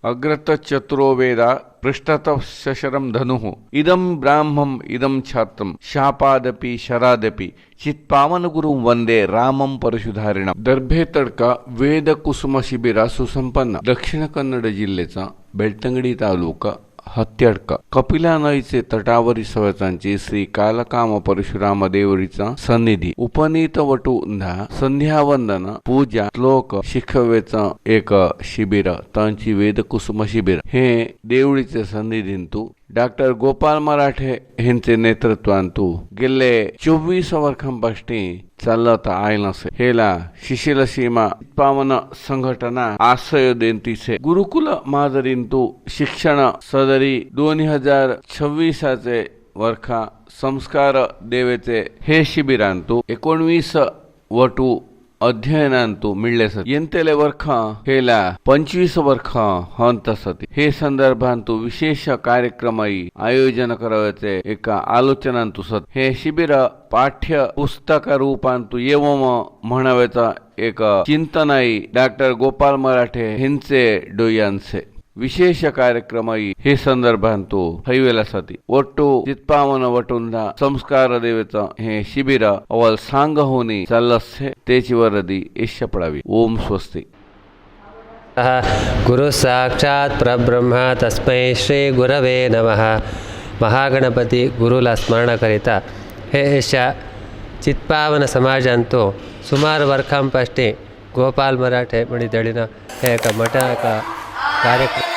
अग्रतश्चतुरो वेद पृष्ठतः शशरं धनुः इदं ब्राह्मम् इदं छात्रं शापादपि शरादपि चित्पावनगुरुं वंदे रामं परशुधारिणं. दर्भे तडका वेद कुसुम शिबिरा सुसंपन्न. दक्षिण कन्नड जिल्ह्याचा बेಳ್ತಂಗಡಿ तालुका हत्याडका कपिला नदीचे तटावरील सवचांची श्री कालकाम परशुराम देवरीचा सन्निधी उपनीत वटुंधा संध्यावंदन पूजा श्लोक शिकवेचा एक शिबिर तांची वेद कुसुम शिबिर हे देवळीचे सन्निधींतू डॉक्टर गोपाल मराठे यांचे नेतृत्वांतू गेले 24 वर्षांपासून चालत आयलसे हेला शिशिल सीमा पावन संघटना आशय देंतीचे गुरुकुल मादरींतू शिक्षण सदरी 2026 वर्षा संस्कार देवेचे हे शिबिरांतू 19 वटू अध्ययनांतू मिळले सत यंतेले वर्ष हेला 25 वर्ष हंतसती हे संदर्भांतू विशेष कार्यक्रमई आयोजन करायचे एका आलोचनांतू सत हे शिबिर पाठ्य पुस्तक रूपांतू एवम म्हणावेचा एक चिंतनाई डॉक्टर गोपाल मराठे हिंचे डोयांचे विशेष कार्यक्रमई हे संदर्भांतू हैवेला सती ಒಟ್ಟು ಚಿತ್ಪಾವನ ವಟುಂದ ಸಂಸ್ಕಾರ ದೇವತ हे ಶಿಬಿರ ಅವಲ್ सांग होनी चालसे तेची वरदी यश पडावी. ओम स्वस्ति. गुरु साक्षात् परब्रह्म तस्मै श्री गुरवे नमः. महागणपती गुरुला स्मरण करिता हे यशा चित्पावन समाजांतू सुमाರು वर्षांपासून गोपाल मराठे मंडळीन हे एक मोठा कार्यक्रम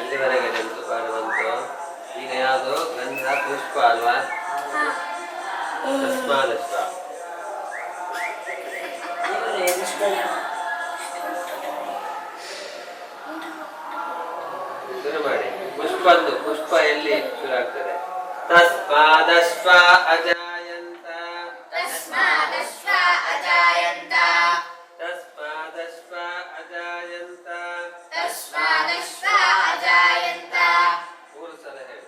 ಇಲ್ಲಿವರೆಗೆ ನೆನಪು ಕಾಣುವಂತು. ಈಗ ಯಾವುದು ಗಂಧ ಪುಷ್ಪ ಅಲ್ವಾ? ತಸ್ಮಾದಶ್ವ ಶುರು ಮಾಡಿ. ಪುಷ್ಪಂದು ಪುಷ್ಪ ಎಲ್ಲಿ ಶುರು ಆಗ್ತದೆ? ತಸ್ಮಾದಶ್ವ ಅಜಾಯಂತ ತಸ್ಮಾದಶ್ವ ಅಜಾಯಂತ ತಸ್ಮಾದಶ್ವ ಅಜಾಯಂತ ತಸ್ಮಾದಶ್ವ ಅಜಾಯಂತ. 3 ಸಲ ಹೇಳಿ.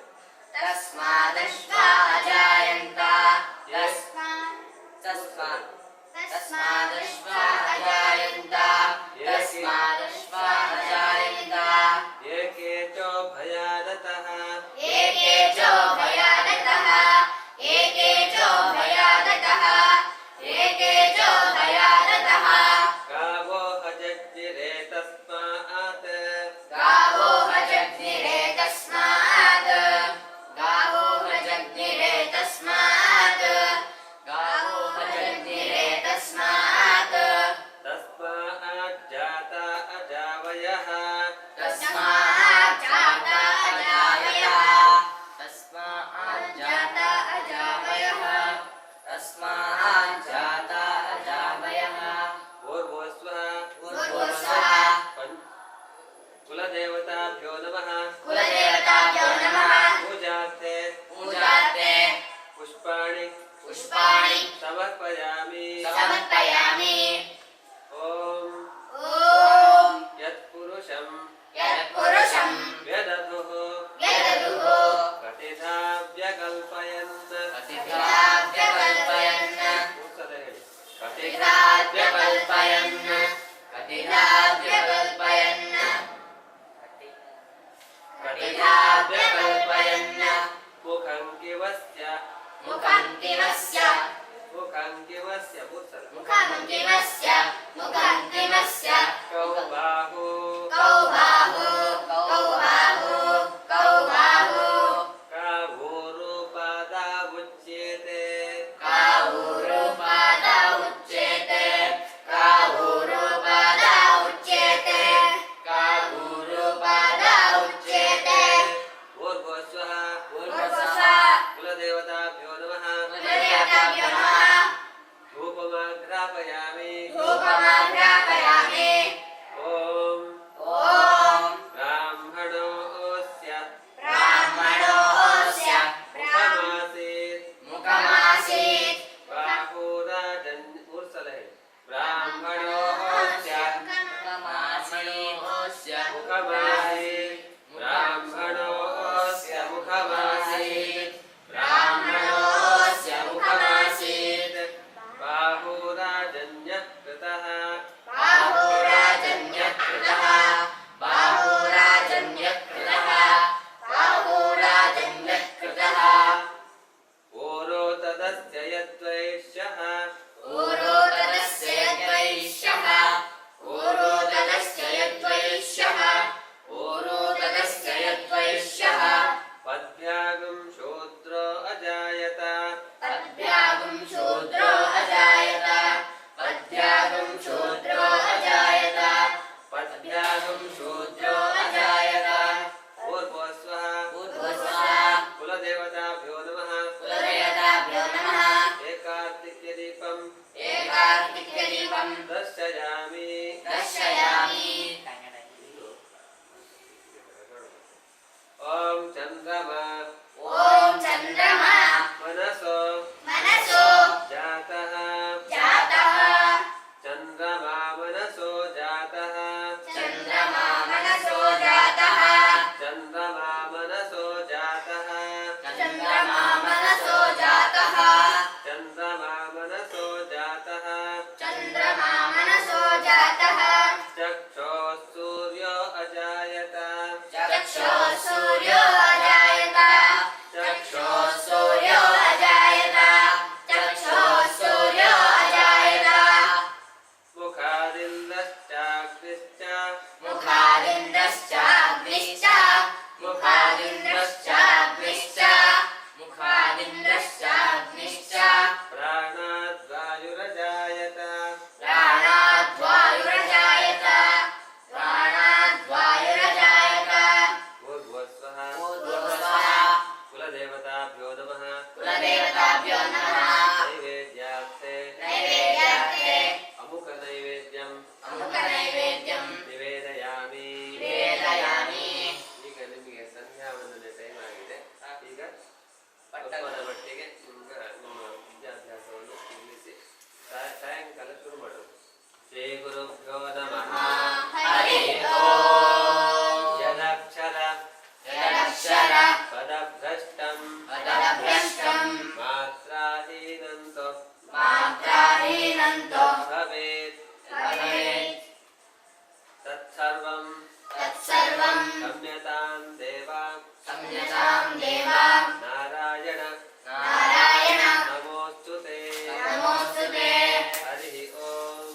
ತಸ್ಮಾದಶ್ವ ಅಜಾಯಂತ ತಸ್ಮಾದಶ್ವ ಅಜಾಯಂತ ತಸ್ಮಾದಶ್ವ ಅಜಾಯಂತ. ಏಕೆ ಚೋ ಭಯಾದತಃ ಏಕೆ ಚೋ ಭಯಾದತಃ ಏಕೆ ಚೋ ಭಯಾದತಃ ಏಕೆ ಚೋ ಭಯಾದತಃ. ಗಾವೋ ಹಜಗ್ನಿರೇ ತಸ್ಮಾತ್ ಗಾವೋ ಹಜಗ್ನಿರೇ ತಸ್ಮಾತ್ ಗಾವೋ ಹಜಗ್ನಿರೇ ತಸ್ಮಾತ್ ಗಾವೋ ಹಜಗ್ನಿರೇ ತಸ್ಮಾತ್. ತಸ್ಮಾತ್ ಜಾತ ಅಜಾವಯಃ ತಸ್ಮಾತ್ ಜಾತ ಅಜಾವಯಃ ತಸ್ಮಾತ್ ಜಾತ ಅಜಾವಯಃ ತಸ್ಮಾತ್ ಜಾತ ಅಜಾವಯಃ. ಊರ್ಧ್ವಸ್ವಃ ಕುಲದೇವತಾಭ್ಯೋ ನಮಃ ಕುಲದೇವತಾಭ್ಯೋ ನಮಃ. ಪೂಜಾರ್ಥೆ ಪೂಜಾರ್ಥೆ ಪುಷ್ಪಾಣಿ ಪುಷ್ಪಾಣಿ ಸಮರ್ಪಯಾಮಿ ಸಮರ್ಪಯಾಮಿ. ಓಂ ಓಂ ಯತ್ಪುರುಷಂ ಯತ್ಪುರುಷಂ ವ್ಯದಧುಃ ವ್ಯದಧುಃ ಕಥಿತಾ ವ್ಯಕಲ್ಪಯನ್ ಕಥಿತಾ ವ್ಯಕಲ್ಪಯನ್. ಕಥಿತಾ ವ್ಯಕಲ್ಪಯನ್ ಕಥಿತಾ ವ್ಯಕಲ್ಪಯನ್ ಕಥಿತಾ ವ್ಯಕಲ್ಪಯನ್. ಮುಖಂ ಕಿವಸ್ಯ ಮುಖಂ ಕಿವಸ್ಯ ಮುಖಂ ಕಿವಸ್ಯ ಮುಖಂ ಕಿವಸ್ಯ ಮುಖಂ ಕಿವಸ್ಯ. ಕೌ ಬಾಹು ಕೌ ಬಾಹು ಕೌ ಬಾಹು ಕೌ ಬಾಹು. ಕಾವೂರು ಪಾದ ಉಚ್ಯತೆ ಕಾವೂರು ಪಾದ ಉಚ್ಯತೆ ಕಾವೂರು ಪಾದ ಉಚ್ಯತೆ ಕಾವೂರು ಪಾದ ಉಚ್ಯತೆ. ಊರ್ಧ್ವಸ್ವಃ ಊರ್ಧ್ವಸ್ವಃ ಕುಲದೇವತಾಭ್ಯೋ ನಮಃ ಕುಲದೇವತಾಭ್ಯೋ ನಮಃ. ಧೂಪಮಾಘ್ರಾಪಯಾಮಿ ಧೂಪಮಾಘ್ರಾಪಯಾಮಿ. ಓಂ मुखमासीत् ब्राह्मणोऽस्य मुखमासीत् बाहुराजन्यः कृतः ओरोतदस्य यद्वैश्यः पद्भ्यागं शूद्रो अजायत पूर्वस्वः कुलदेवताभ्यो नमः एकार्तिक्यदीपं दर्शयामि ॐ चन्द्रमा मनसो जातः चन्द्रमा मनसो जातः चन्द्रमा मनसो जातः चक्षुः सूर्यो अजायत मुखादिन्द्रश्चाग्निश्च प्राणाद्वायुरजायत भूर्भुवस्वः कुलदेवताभ्यो नमः नैवेद्यार्थे अमुकनैवेद्यं निवेदयामि ಈಗ ನಿಮಗೆ ಸಂಧ್ಯಾ ವಂದನೆ ಟೈಮ್ ಆಗಿದೆ. ಈಗ ಪಟ್ಟಣದ ಮಟ್ಟಿಗೆ ನಿಮ್ಮ ವಿದ್ಯಾಭ್ಯಾಸವನ್ನು ನಿಲ್ಲಿಸಿ ಸಾಯಂಕಾಲ ಶುರು ಮಾಡೋದು. ಶ್ರೀ ಗುರುಭ್ಯೋ ನಮಃ. ಯದಕ್ಷರ ಪದಭ್ರಷ್ಟಂ ಮಾತ್ರಾಹೀನಂತೋ ಭವೇತ್ ತತ್ಸರ್ವಂ क्षम्यतां देवा नारायण नमोस्तुते हरि ओम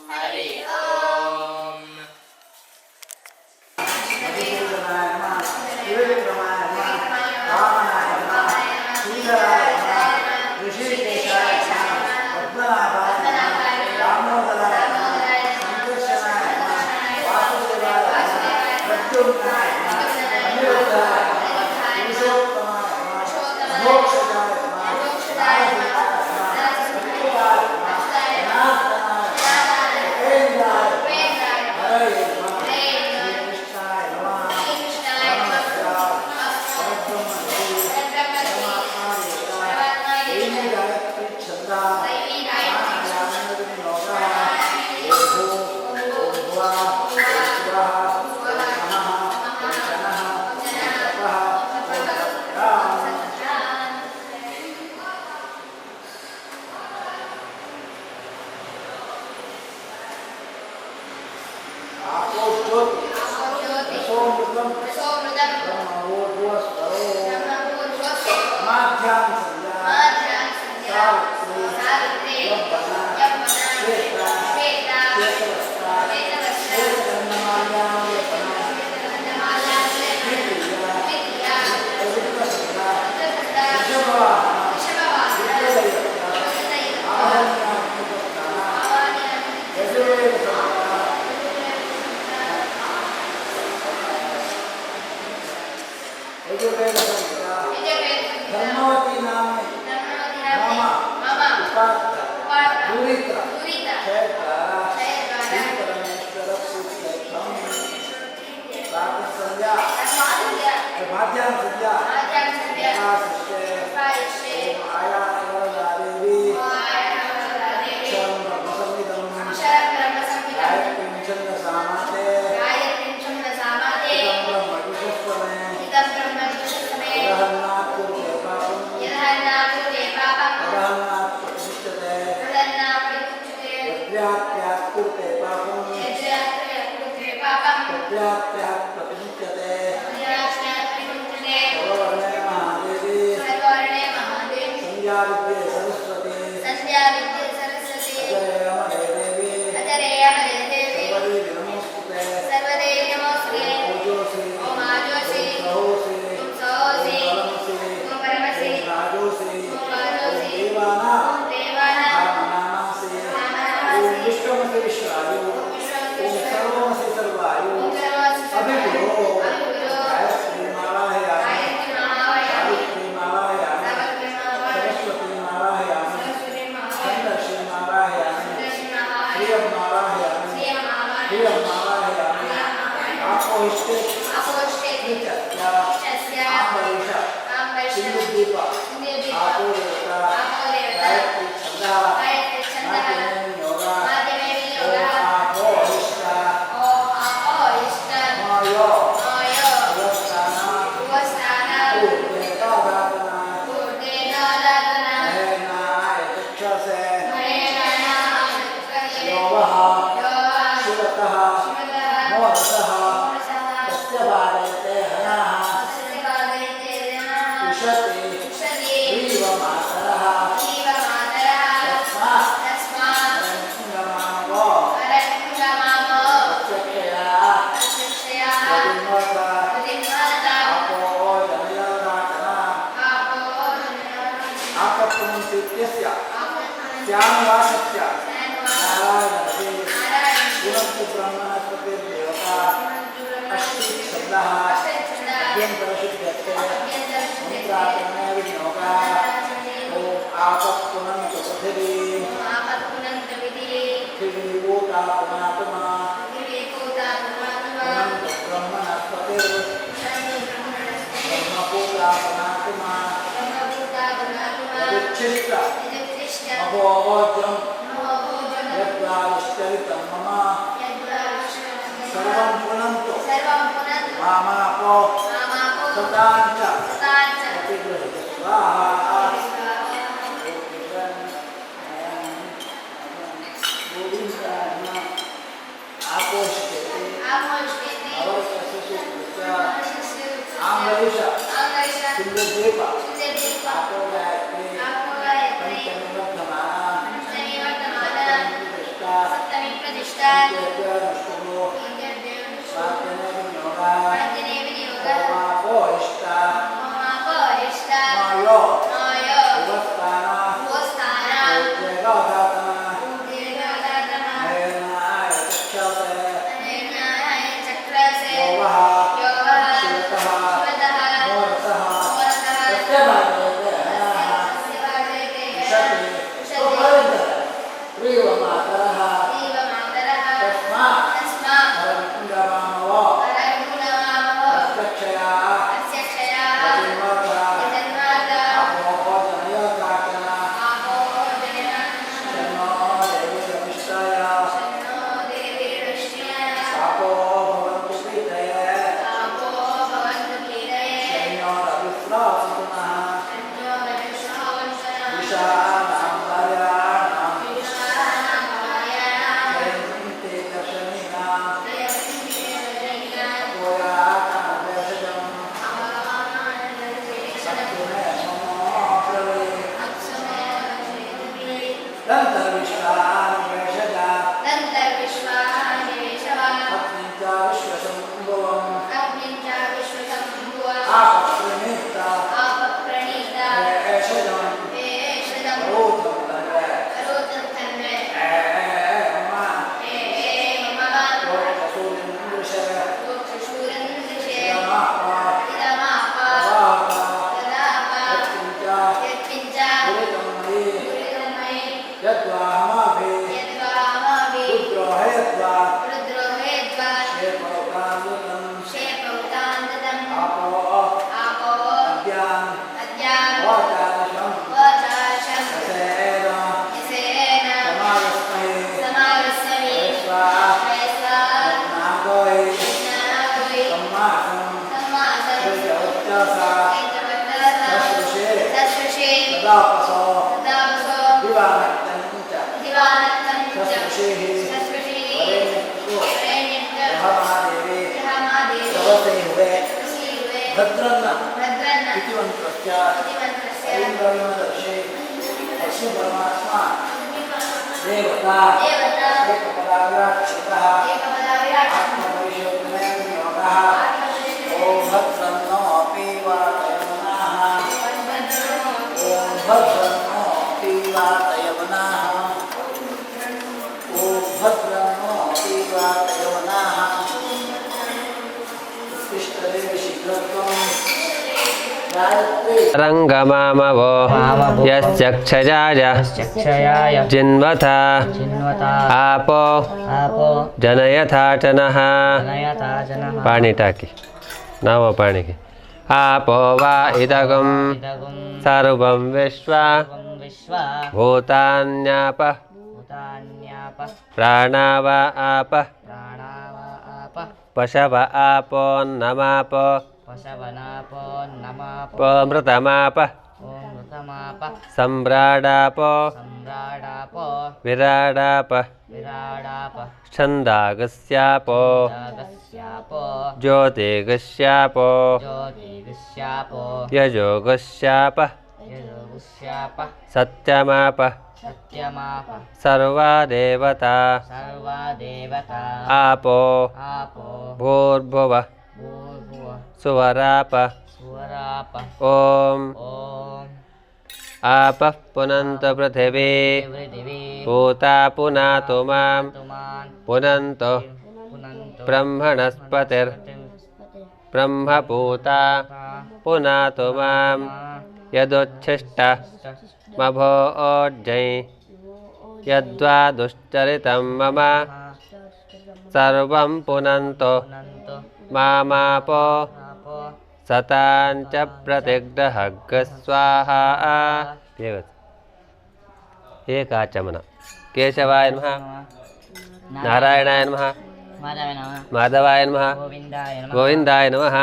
सूर्यास्त्यात् प्रतिमुच्यते सर्ववर्णे महादेवी संध्याविद्ये सरस्वती अजरे अमरे देवी सर्वदेवी नमोस्तुते ओजोषि सहोषि परमसि राजोषि देवानां नामासि विश्वमसि विश्वायु सर्वमसि सर्वायु अभिगुरो गायत्री मालायामि सावित्री मालायामि सरस्वती मालायामि खण्डश्री मालायामि श्रियं मालायामि श्रियं मालायामि आपोष्टे नित्यस्य आम्बरीष सिंधुदीप आपोरेता गायत्री छंदा माध्यमेन योगा मायो उपस्थाना ऊर्ध्वेनादातना महेनाय चक्षसे योगः शिवतः मोहतः तस्य बाधयते हनः उशते ह्रीवमातरः तस्मात् रङ्गमावो प्रत्यक्षया यदिन्वता आपो जनयदातना आपत्पुनन्तीत्यस्य स्यानुवासस्य नारायणस्य पुनन्तु ब्रह्मणस्पतिर्देवता अष्टि शब्दः अभ्यन्तरशुद्ध्यर्थे मंत्रात्मने विनियोगा ॐ आपत्पुनन्तु पृथिवी पृथिवीभूता पुनातुमा पुनन्तु ब्रह्मणस्पतिर् ब्रह्मभूता पुनातुमा यदुच्छिष्ट अभोभोज्यं यद्वा विश्चरितं मम सर्वं पुनन्तु मामापो सताञ्च प्रतिगृहीत स्वाहा गोविन्दाय आपोष्यते अवश्यस्य आम्बरीष सिंधुद्वीप आपो गायत्री पंचमीवर्धमाना सप्तमी प्रतिष्ठा मायो उपस्थाना ऊर्ध्वेनादातना महेनाय चक्षसे योगः शिवतः मोहतः तस्य बाधयते हनः उशते ह्रीवमातरः तस्मात् रङ्गमावो प्रत्यक्षया यदिन्वता आपो जनयदातना शन्नो देवीरभिष्टाय सापो भवन्तु पीतये शन्योरभिस्रावन्तु नः विशानां कार्याणां जयन्ते दशमिनां गोयाकमभेषजम् सत्युमे ममोऽब्रवे दन्तर्विश्वानिवेशजा पत्नीं च विश्वशम्भुवम् आपप्रणीता भेषजम् करोतं तन्मे मम लोकसूरिन्दृशः इदमापा यत्किञ्च गुरुतं मयि यद्वाहमाभिः रुद्रोहयद्वा शेपौतान्वितं आपो अद्यान् वाचादशं रसेन समागस्महे रत्नागोहि सम्मासं सृजवच्चसा ससृषे तदापसो दिवानक्तं च ससृषेः वरेण्यं ತವಸೆ ಹುವೆ ಕುಸಿಯುವೆ ಭದ್ರನ್ನ ಭದ್ರನ್ನ ಇತಿವಂತಸ್ಯ ಇತಿವಂತಸ್ಯ ಐಂದ್ರವಿಮದರ್ಶಿ ಲಕ್ಷ್ಮೀ ಪರಮಾತ್ಮ ದೇವತಾ ದೇವತಾ ಏಕಪದಾವಿರಾಕ್ಷಿತಃ ಏಕಪದಾವಿರಾಟ್ ಆತ್ಮಪರಿಶೋಧನೆಯ ಯೋಗಃ ಓಂ ಭದ್ರನ್ನೋ ಪೀವಾತಯಮನಃ ಓಂ ಭದ್ರನ್ನೋ ಪೀವಾತಯಮನಃ ಓಂ ಭದ್ರನ್ನೋ ಪೀವಾತಯಮನಃ ಉತ್ಕೃಷ್ಟದೇವ ಶೀಘ್ರತ್ವಂ ಗಾಯತ್ರಿ ರಂಗಮಾಮವೋ ಯಶ್ಚಕ್ಷಜಾಯ ಚಕ್ಷಯಾಯ ಜಿನ್ವಥ ಚಿನ್ವತಾ ಆಪೋ ಆಪೋ ಜನಯಥಾಚನಃ ನಯತಾ ಜನಃ ಪಾಣಿಟಾಕಿ ನಾವು ಪಾಣಿಗೆ ಆಪೋ ವಾ ಇದಗಂ ಇದಗುಂ ಸರ್ವಂ ವಿಶ್ವ ವಿಶ್ವ ಭೂತಾನ್ಯಾಪ ಭೂತಾನ್ಯಾಪ ಪ್ರಾಣಾವ ಆಪ ಪ್ರಾಣಾವ ಆಪ ಪಶವ ಆಪೋನ್ನಮಾಪ ಪಶವನಾಪೋ ನಮಾಪೋ ಪಮೃತಮಾಪ ಓಂ ಮೃತಮಾಪ ಸಂಭ್ರಾಡಾಪ ಸಮ್ರಾಡಾಪೋ ವಿರಾಡಾಪ ವಿರಾಡಾಪ ಛಂದಾಗಸ್ಯಾಪೋ ಜಾಗಸ್ಯಾಪೋ ಜ್ಯೋತಿಗಸ್ಯಾಪ ಜ್ಯೋತಿಗಸ್ಯಾಪೋ ಯಜೋಗಸ್ಯಾಪ ಯಜೋಗುಸ್ಯಾಪ ಸತ್ಯಮಾಪ ಸತ್ಯಮಾಪ ಸರ್ವಾ ದೇವತಾ ಸರ್ವಾ ದೇವತಾ ಆಪೋ ಆಪೋ ಭೂರ್ಭುವ ಭೂರ್ಭುವ ಸುವರಾಪ ಸುವರಾಪ ಓಂ ಓಂ ಆಪಃ ಪುನಂತ ಪೃಥಿವೀ ಪೃಥಿವೀ ಭೂತಾ ಪುನಾತು ಮಾಂ ತುಮಾನ್ ಪುನಂತು ಪುನಂತು ಬ್ರಹ್ಮಣಸ್ಪತಿರ್ ಬ್ರಹ್ಮಭೂತಾ ಪುನಾತು ಮಾಂ ಯದೋಚ್ಛಿಷ್ಟ ಮಭೋಜ್ಜೈ ಯದ್ವಾ ದುಶ್ಚರಿತಂ ಮಮ ಸರ್ವಂ ಪುನಂತು ಪುನಂತು ಮಾಮಾಪೋ ಆಪೋ ಸತಾಂಚ ಪ್ರತಿಗ್ರಹಗ್ಗ ಸ್ವಾಹಾ ದೇವತೆ ಏಕಾಚಮನ ಕೇಶವಾಯ ನಮಃ ನಾರಾಯಣಾಯ ನಮಃ ಮಾಧವ ನಮಃ ಮಾಧವಾಯ ನಮಃ ಗೋವಿಂದಾಯ ನಮಃ ಗೋವಿಂದಾಯ ನಮಃ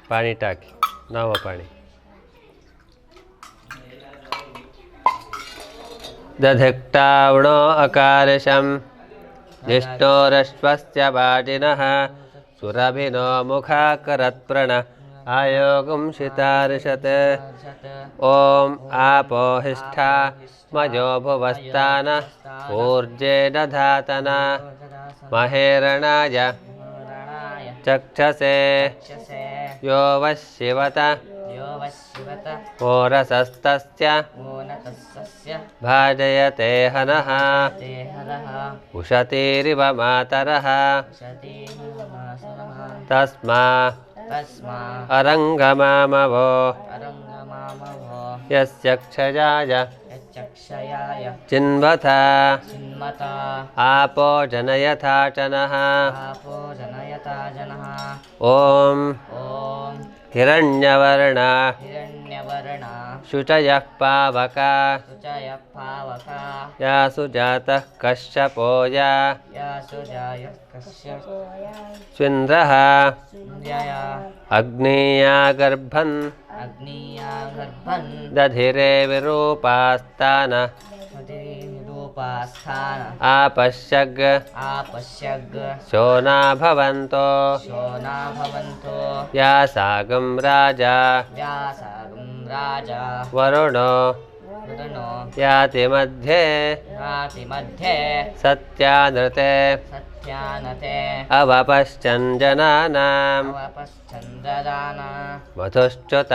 ಪಾಣಿ ಟಾಕಿ ನವ ಪಾಣಿ ದಧಿಕ್ತಾವಣೋ ಅಕಾರ್ಷಂ ಜಿಷ್ಣೋರಶ್ವಸ್ಯ ವಾಜಿನಃ ಸುರಭಿನೋ ಮುಖಾಕರತ್ಪ್ರಣ ಆಯೋಗಂ ಶಿತಾರ್ಷತ್ ಓಂ ಆಪೋ ಹಿಷ್ಠಾ ಮಜೋ ಭುವಸ್ತಾನ ಊರ್ಜೇನ ಧಾತನ ಮಹೇರಣಾಯ ರಣಾಯ ಚಕ್ಷಸೆ ಚಕ್ಷಸೆ ಯೋ ವಶಿವತ ಯೋ ವಶಿವತ ಓರಸಸ್ತಸ್ಯ ಓನತಸ್ಸಸ್ಯ ಭಾಜಯತೆ ಹನಃ ದೇಹದಃ ಉಷತೀರಿವ ಮಾತರಃ ಶತಿ ಮಾಸನಃ ತಸ್ಮಾ ತಸ್ಮಾ ಅರಂಗಮಾಮವೋ ಅರಂಗಮಾಮಭೋ ಯಸ್ಯ ಕ್ಷಯಾಯ ಯಚ್ಚಕ್ಷಯಾಯ ಚಿನ್ವಥ ಚಿನ್ಮತಾ ಆಪೋ ಜನಯಥಾಚನಃ ಆಪೋ ಜನಯತಾ ಜನಃ ಓಂ ಓಂ ಹಿರಣ್ಯವರ್ಣ ಹಿರಣ್ಯವರ್ಣ ಶುಚಯಃ ಪಾವಕ ಶುಚಯ ಪಾವಕ ಯಾಸು ಜಾತಃ ಕಶ್ಯಪೋ ಯಾ ಯಾಸು ಜಾಯ ಕಶ್ಯ ಸ್ವಿಂದ್ರಃ ಸಂಧ್ಯಾಯ ಅಗ್ನೇಯಾ ಗರ್ಭನ್ ಅಗ್ನಿಯ ಗರ್ಭನ್ ದಧಿರೆ ವಿರೂಪಾಸ್ತಾನ ರೂಪಾಸ್ಥಾನ ಆಪಶ್ಯಗ್ ಆಪಶ್ಯಗ್ ಶೋನಾ ಭವಂತೋ ಶೋನಾ ಭವಂತೋ ಯಾಸಾಗಂ ರಾಜಾ ವ್ಯಾಸಗಂ ರಾಜ ವರುಣೋ ವರುಣೋ ಯಾತಿ ಮಧ್ಯೆ ರಾತಿ ಮಧ್ಯೆ ಸತ್ಯಾನೃತೆ ಸತ್ಯಾನತೆ ಅವಪಶ್ಚನ್ ಜನಾನಾಂ ಅವಪಶ್ಚಂದದಾನ ಮಧುಶ್ಚ್ಯುತ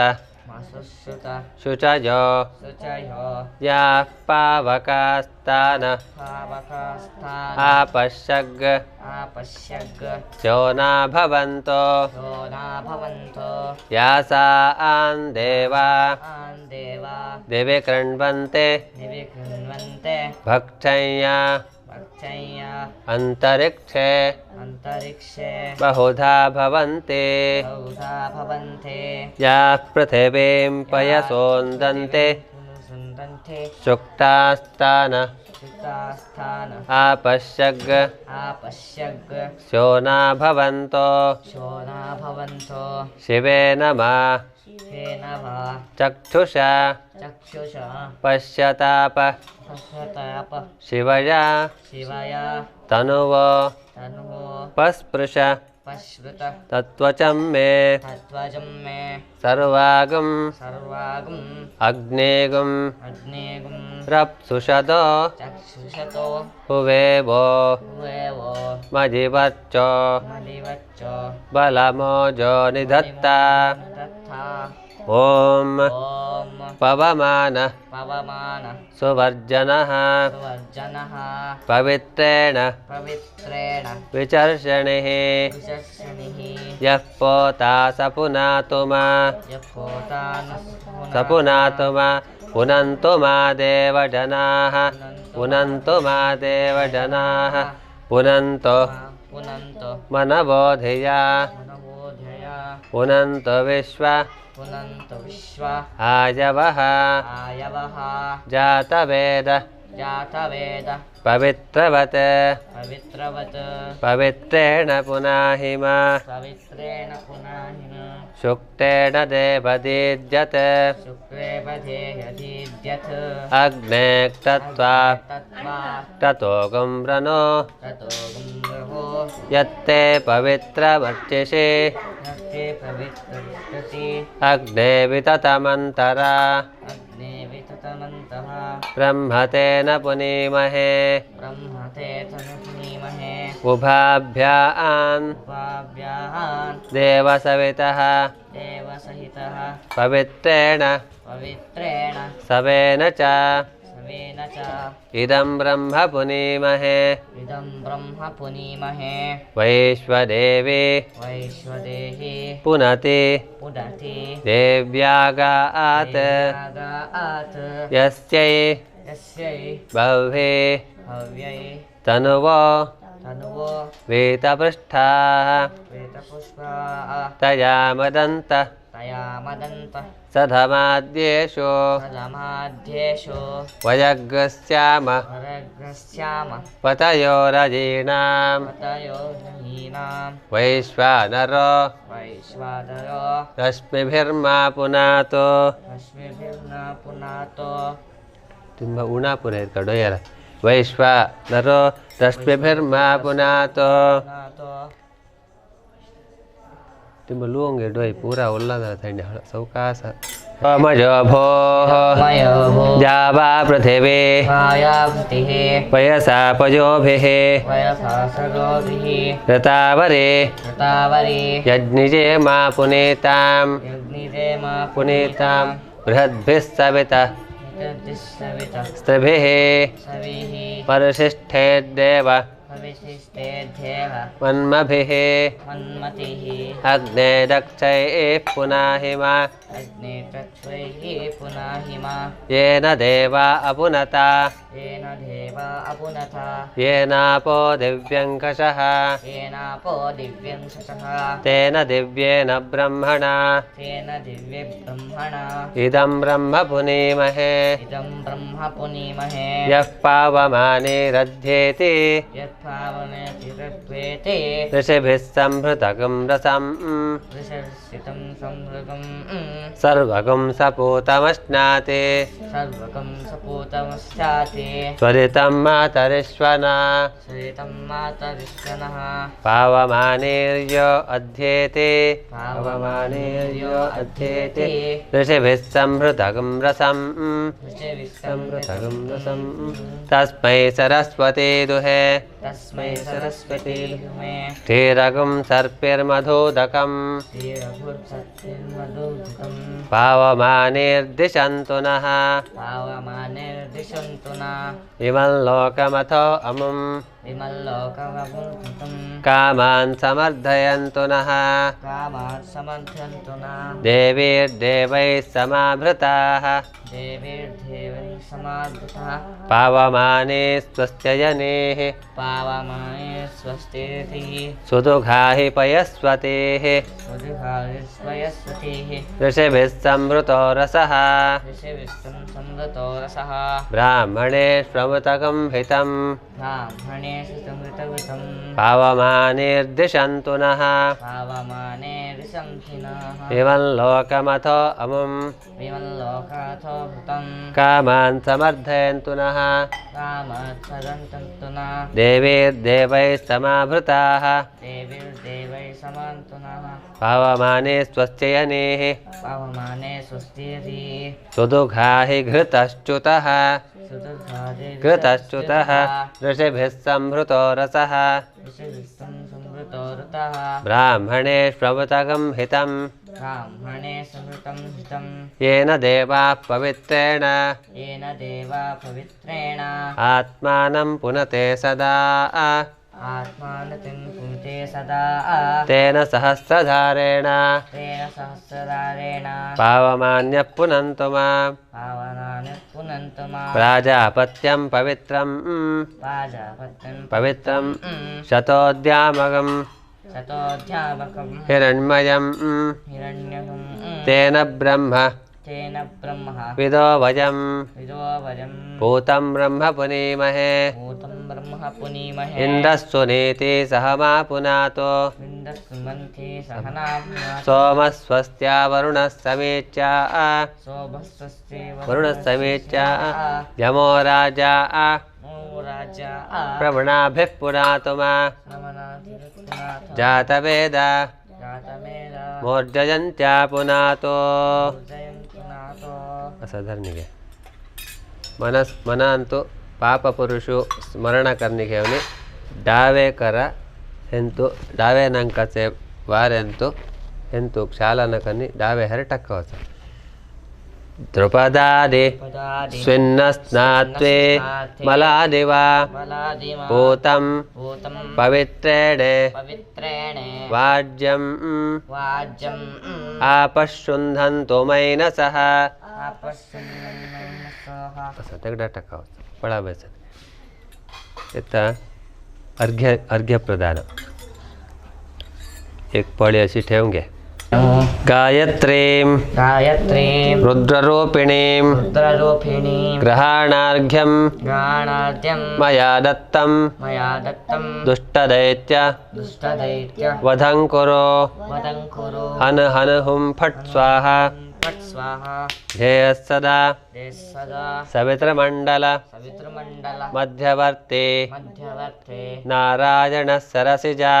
ಮಸುಶ್ರುತ ಶುಚಯೋ ಶುಚಯೋ ಯಾಃ ಪಾವಕಾಸ್ತಾನ ಪಾವಕಸ್ಥಾನ ಆಪಶ್ಯಗ್ ಆಪಶ್ಯಗ್ ಶೋನಾ ಭವಂತೋ ಶೋನಾ ಭವಂತೋ ಯಾಸಾ ಆನ್ ದೇವಾ ಆನ್ ದೇವಾ ದಿವಿ ಕೃಣ್ವಂತೆ ದಿವಿ ಕೃಣ್ವಂತೆ ಭಕ್ಷಯ್ಯ ಭಕ್ಷಯ್ಯ ಅಂತರಿಕ್ಷೇ ಅಂತರಿಕ್ಷೆ ಬಹುಧಾ ಭವಂತೆ ಬಹುಧಾ ಭವಂತೆ ಯಾಃ ಪೃಥಿವೀಂ ಪಯಸೋಂದಂತೆ ಸುಂದಂತೆ ಸುಕ್ತಾಸ್ತಾನ ಸುತಾಸ್ಥಾನ ಆಪಶ್ಯಗ್ ಆಪಶ್ಯಗ್ ಶೋನಾ ಭವಂತೋ ಶೋನಾ ಭವಂತೋ ಶಿವೇ ನಮಃ ಶಿವೇನ ವಾ ಚಕ್ಷುಷಾ ಚಕ್ಷುಷ ಪಶ್ಯತಾಪ ಪಶ್ಯತಾಪ ಶಿವಯ ಶಿವಯ ತನುವೋ ತನುಃ ಪಸ್ಪೃಶ अपश्रुत तत्त्वचं मे तत्त्वजं मे सर्वागं सर्वागं अग्नेगं अग्नेगं रप्सुषद चक्षुषतो हुवेवो हुवेवो मजिवच्च मदिवच्च बलमोजो निधत्ता तथा ॐ ॐ पवमान पवमान सुवर्जनः सुवर्जनः पवित्रेण पवित्रेण विचर्षणिः विचर्षणिः यः पोता स पुनातुमा स पुनातुमा पुनन्तु मा देवजनाः पुनन्तु मा देवजनाः पुनन्तु पुनन्तो मनबोधिया मनबोधया पुनन्तु विश्व पुनन्तो विश्व आयवः आयवः जातवेद जातवेद पवित्रवत् पवित्रवत् पवित्रेण पुनाहिमा पवित्रेण पुनाहिन शुक्तेन देवदीज्यत् शुक्रे वधे यधीद्यथ अग्ने तत्त्वा तत्त्वा ततो गुम्रनो ततो गुम्रहो यत्ते पवित्रवर्चिषि नत्ते पवित्रति अग्ने विततमन्तरा अग्ने विततमन्तः ब्रह्मतेन पुनीमहे ब्रह्मते तनुनीमहे उभाभ्यान् उपाभ्यान् देवसवितः देवसहितः पवित्रेण पवित्रेण सवेन च सवेन च इदं ब्रह्म पुनीमहे इदं ब्रह्म पुनीमहे वैश्वदेवी वैश्वदेहि पुनति पुनति देव्यागात् देव्यागात् यस्यै यस्यै बह्वे हव्यै तनुवो तनुवो वेतपृष्ठाः वेतपुष्पा तया मदन्त तया मदन्त सधमाद्येषु फलमाध्येषु वयग्स्याम वरग्रस्याम पतयोरजीणां पतयो हीनां वैश्वानरो वैश्वादरो रश्मिभिर्मा पुनातो रश्मिभिर्न पुनातो ತುಂಬ ಉಣಾಪುರ ಇರ್ಕಡು ಯಾರ ವೈಶ್ವಾನರೋ ರಶ್ಮಿಭಿರ್ಮಾ पुनातो पुनातो ತುಂಬ ಲೂಂಗೆ ಡೊಯ್ ಪೂರ ಉಲ್ಲದ ತಂಡಿ ಸೌಕಾಸ मयो भोः मयो भो द्यावा पृथिवी मायावृतिः वयसा पयोभिः वयसा सरोभिः ऋतावरे ऋतावरी यज्ञिजे मा पुनीतां यज्ञिदेम पुनीतां बृहद्भिः सविता सवितः स्त्रिभिः सविः परिशिष्ठेद्देव भविशिष्टेध्येव मन्मभिः मन्मतिः अग्ने दक्षैः पुनाहिमा अग्ने चक्षुः पुनाहिमा येन देवा अपुनता येन देवा अपुनथा येनापो दिव्यङ्कषः येनापो दिव्यं शतः तेन दिव्येन ब्रह्मणा तेन दिव्यब्रह्मणा इदं ब्रह्म पुनीमहे इदं ब्रह्म पुनीमहे यः पावमानेरध्येति यत्भावने तिरद्वेते ऋषिभिः संहृतकं रसं ऋषर्षितं संहृगं सर्वगं सपूतमश्नाति सर्वकं सपूतमश्चाति त्वरितं मातरिश्वना सरितं मातरिष्कनः पावमानेर्यो अध्येति पावमानेर्यो अध्येति ऋषिभिः संहृतकं रसं ऋषिविष्कं रसं तस्मै सरस्वती दुहे तस्मै सरस्वती मे क्षीरकं सर्पिर्मधुदकं श्रीरघुर्सत्यमधुधुतं पावमानेर्दिशन्तु नः पावमानेर्दिशन्तु न इमं लोकमथो अमुं विमल्लोकमभूतं कामान् समर्धयन्तु नः कामात् समर्थयन्तु न देवीर्देवैः समाभृताः देवीर्देवैः समाधृतः पावमाने स्वस्त्यजनेः पावमाने स्वस्तिः सुदुघाहि पयस्वतेः स्वयस्वतीः ऋषिभिः संवृतो रसः ऋषिविष्टं संवृतो रसः ब्राह्मणेष्वमृतकं हितं ब्राह्मणेषु संवृतवृतं पावमानेर्दिशन्तु नः पावमाने संथिनः इमं लोकमथो अमुं विमल्लोकाथो भृतं कामान् समर्थयन्तु नः कामत्सदन्तु न देवीर्देवैस्तमाभृताः देवीर्देवै समान्तुनः पावमाने स्वस्त्ययनेः पवमाने स्वस्तियति सुदुघा हि घृतश्च्युतः सुदुर्घादे घृतश्च्युतः ऋषिभिः संहृतो रसः विषविष्टं संवृतो ऋतः ब्राह्मणेष्वमृतगं हितं ब्राह्मणे संवृतं हितं येन देवाः पवित्रेण येन देवा पवित्रेण आत्मानं पुनते सदा आत्मानतिं पुंते सदा तेन सहस्रधारेण तेन सहस्रदारेण पावमान्यः पुनन्तु मां पावनानि पुनन्तु मा प्राजापत्यं पवित्रं पाजापत्यं पवित्रं शतोद्यामकं शतोऽध्यापकं हिरण्मयं हिरण्यकं तेन ब्रह्म तेन ब्रह्म विदो वयं विदो वयं भूतं ब्रह्म पुनीमहे भूतं ब्रह्म पुनीमहे इन्द्रस्तु नीति सह मा पुनातो विन्दस्सुमन्ति सहनाम्ना सोमस्वस्त्या वरुणः समीच्या सोभस्वस्ते वरुणः समीच्या यमो राजा नो राजा प्रवणाभिः पुनातु मा नमनाधिरत्नाथ जातवेद जातमेद मोर्जयन्त्या पुनातो जयन्तुनाथो असधर्निगे ಮನ ಪಾಪ ಪುರುಷು ಸ್ಮರಣ ಕರ್ನಿಗೆ ಡಾವೆ ಕರ ಎಂತು ಡಾವೆ ನಂಕಸೆ ವಾರೆಂತು ಎಂತು ಕ್ಷಾಲನ ಕನ್ನಿ ಡಾವೆ ಹರೆ ಟಕ್ಕವಸ ದ್ರುಪದಾದಿ ಸ್ವಿನ್ನ ಸ್ನಾತ್ವೇ ಮಲಾದಿವ ಭೂತಂ ಪವಿತ್ರೇಣೆ ವಾಜ್ಯಂ आपशुन्धन्तु मैनसः असं दगडा टाकावं पळा बेसन इथं अर्घ्य प्रदान एक पळी अशी ठेवून घ्या गायत्रीं रुद्ररूपिणीं ग्रहाणार्घ्यं मया दत्तं दुष्टदैत्य वधं कुरु हन हन हुं फट् स्वाहा ध्येयः सदा सवितृमण्डल मध्यवर्ती नारायणः सरसिजा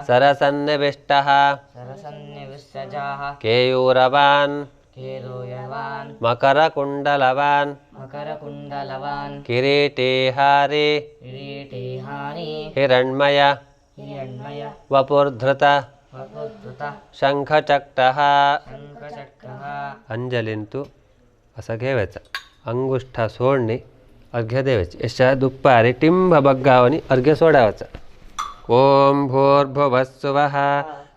सरसन्निविष्टः केयूरवान् मकरकुण्डलवान् किरीटिहारी हिरण्मय वपुर्धृत शंखचक्रः अंजलींतु असं घ्यायचं अंगुष्ठा सोडणे अर्घ्य द्यायचे अशा दुपारी टिंब बग्गावनी अर्घ्य सोडावाचं ओम भूर्भुवस्सुवः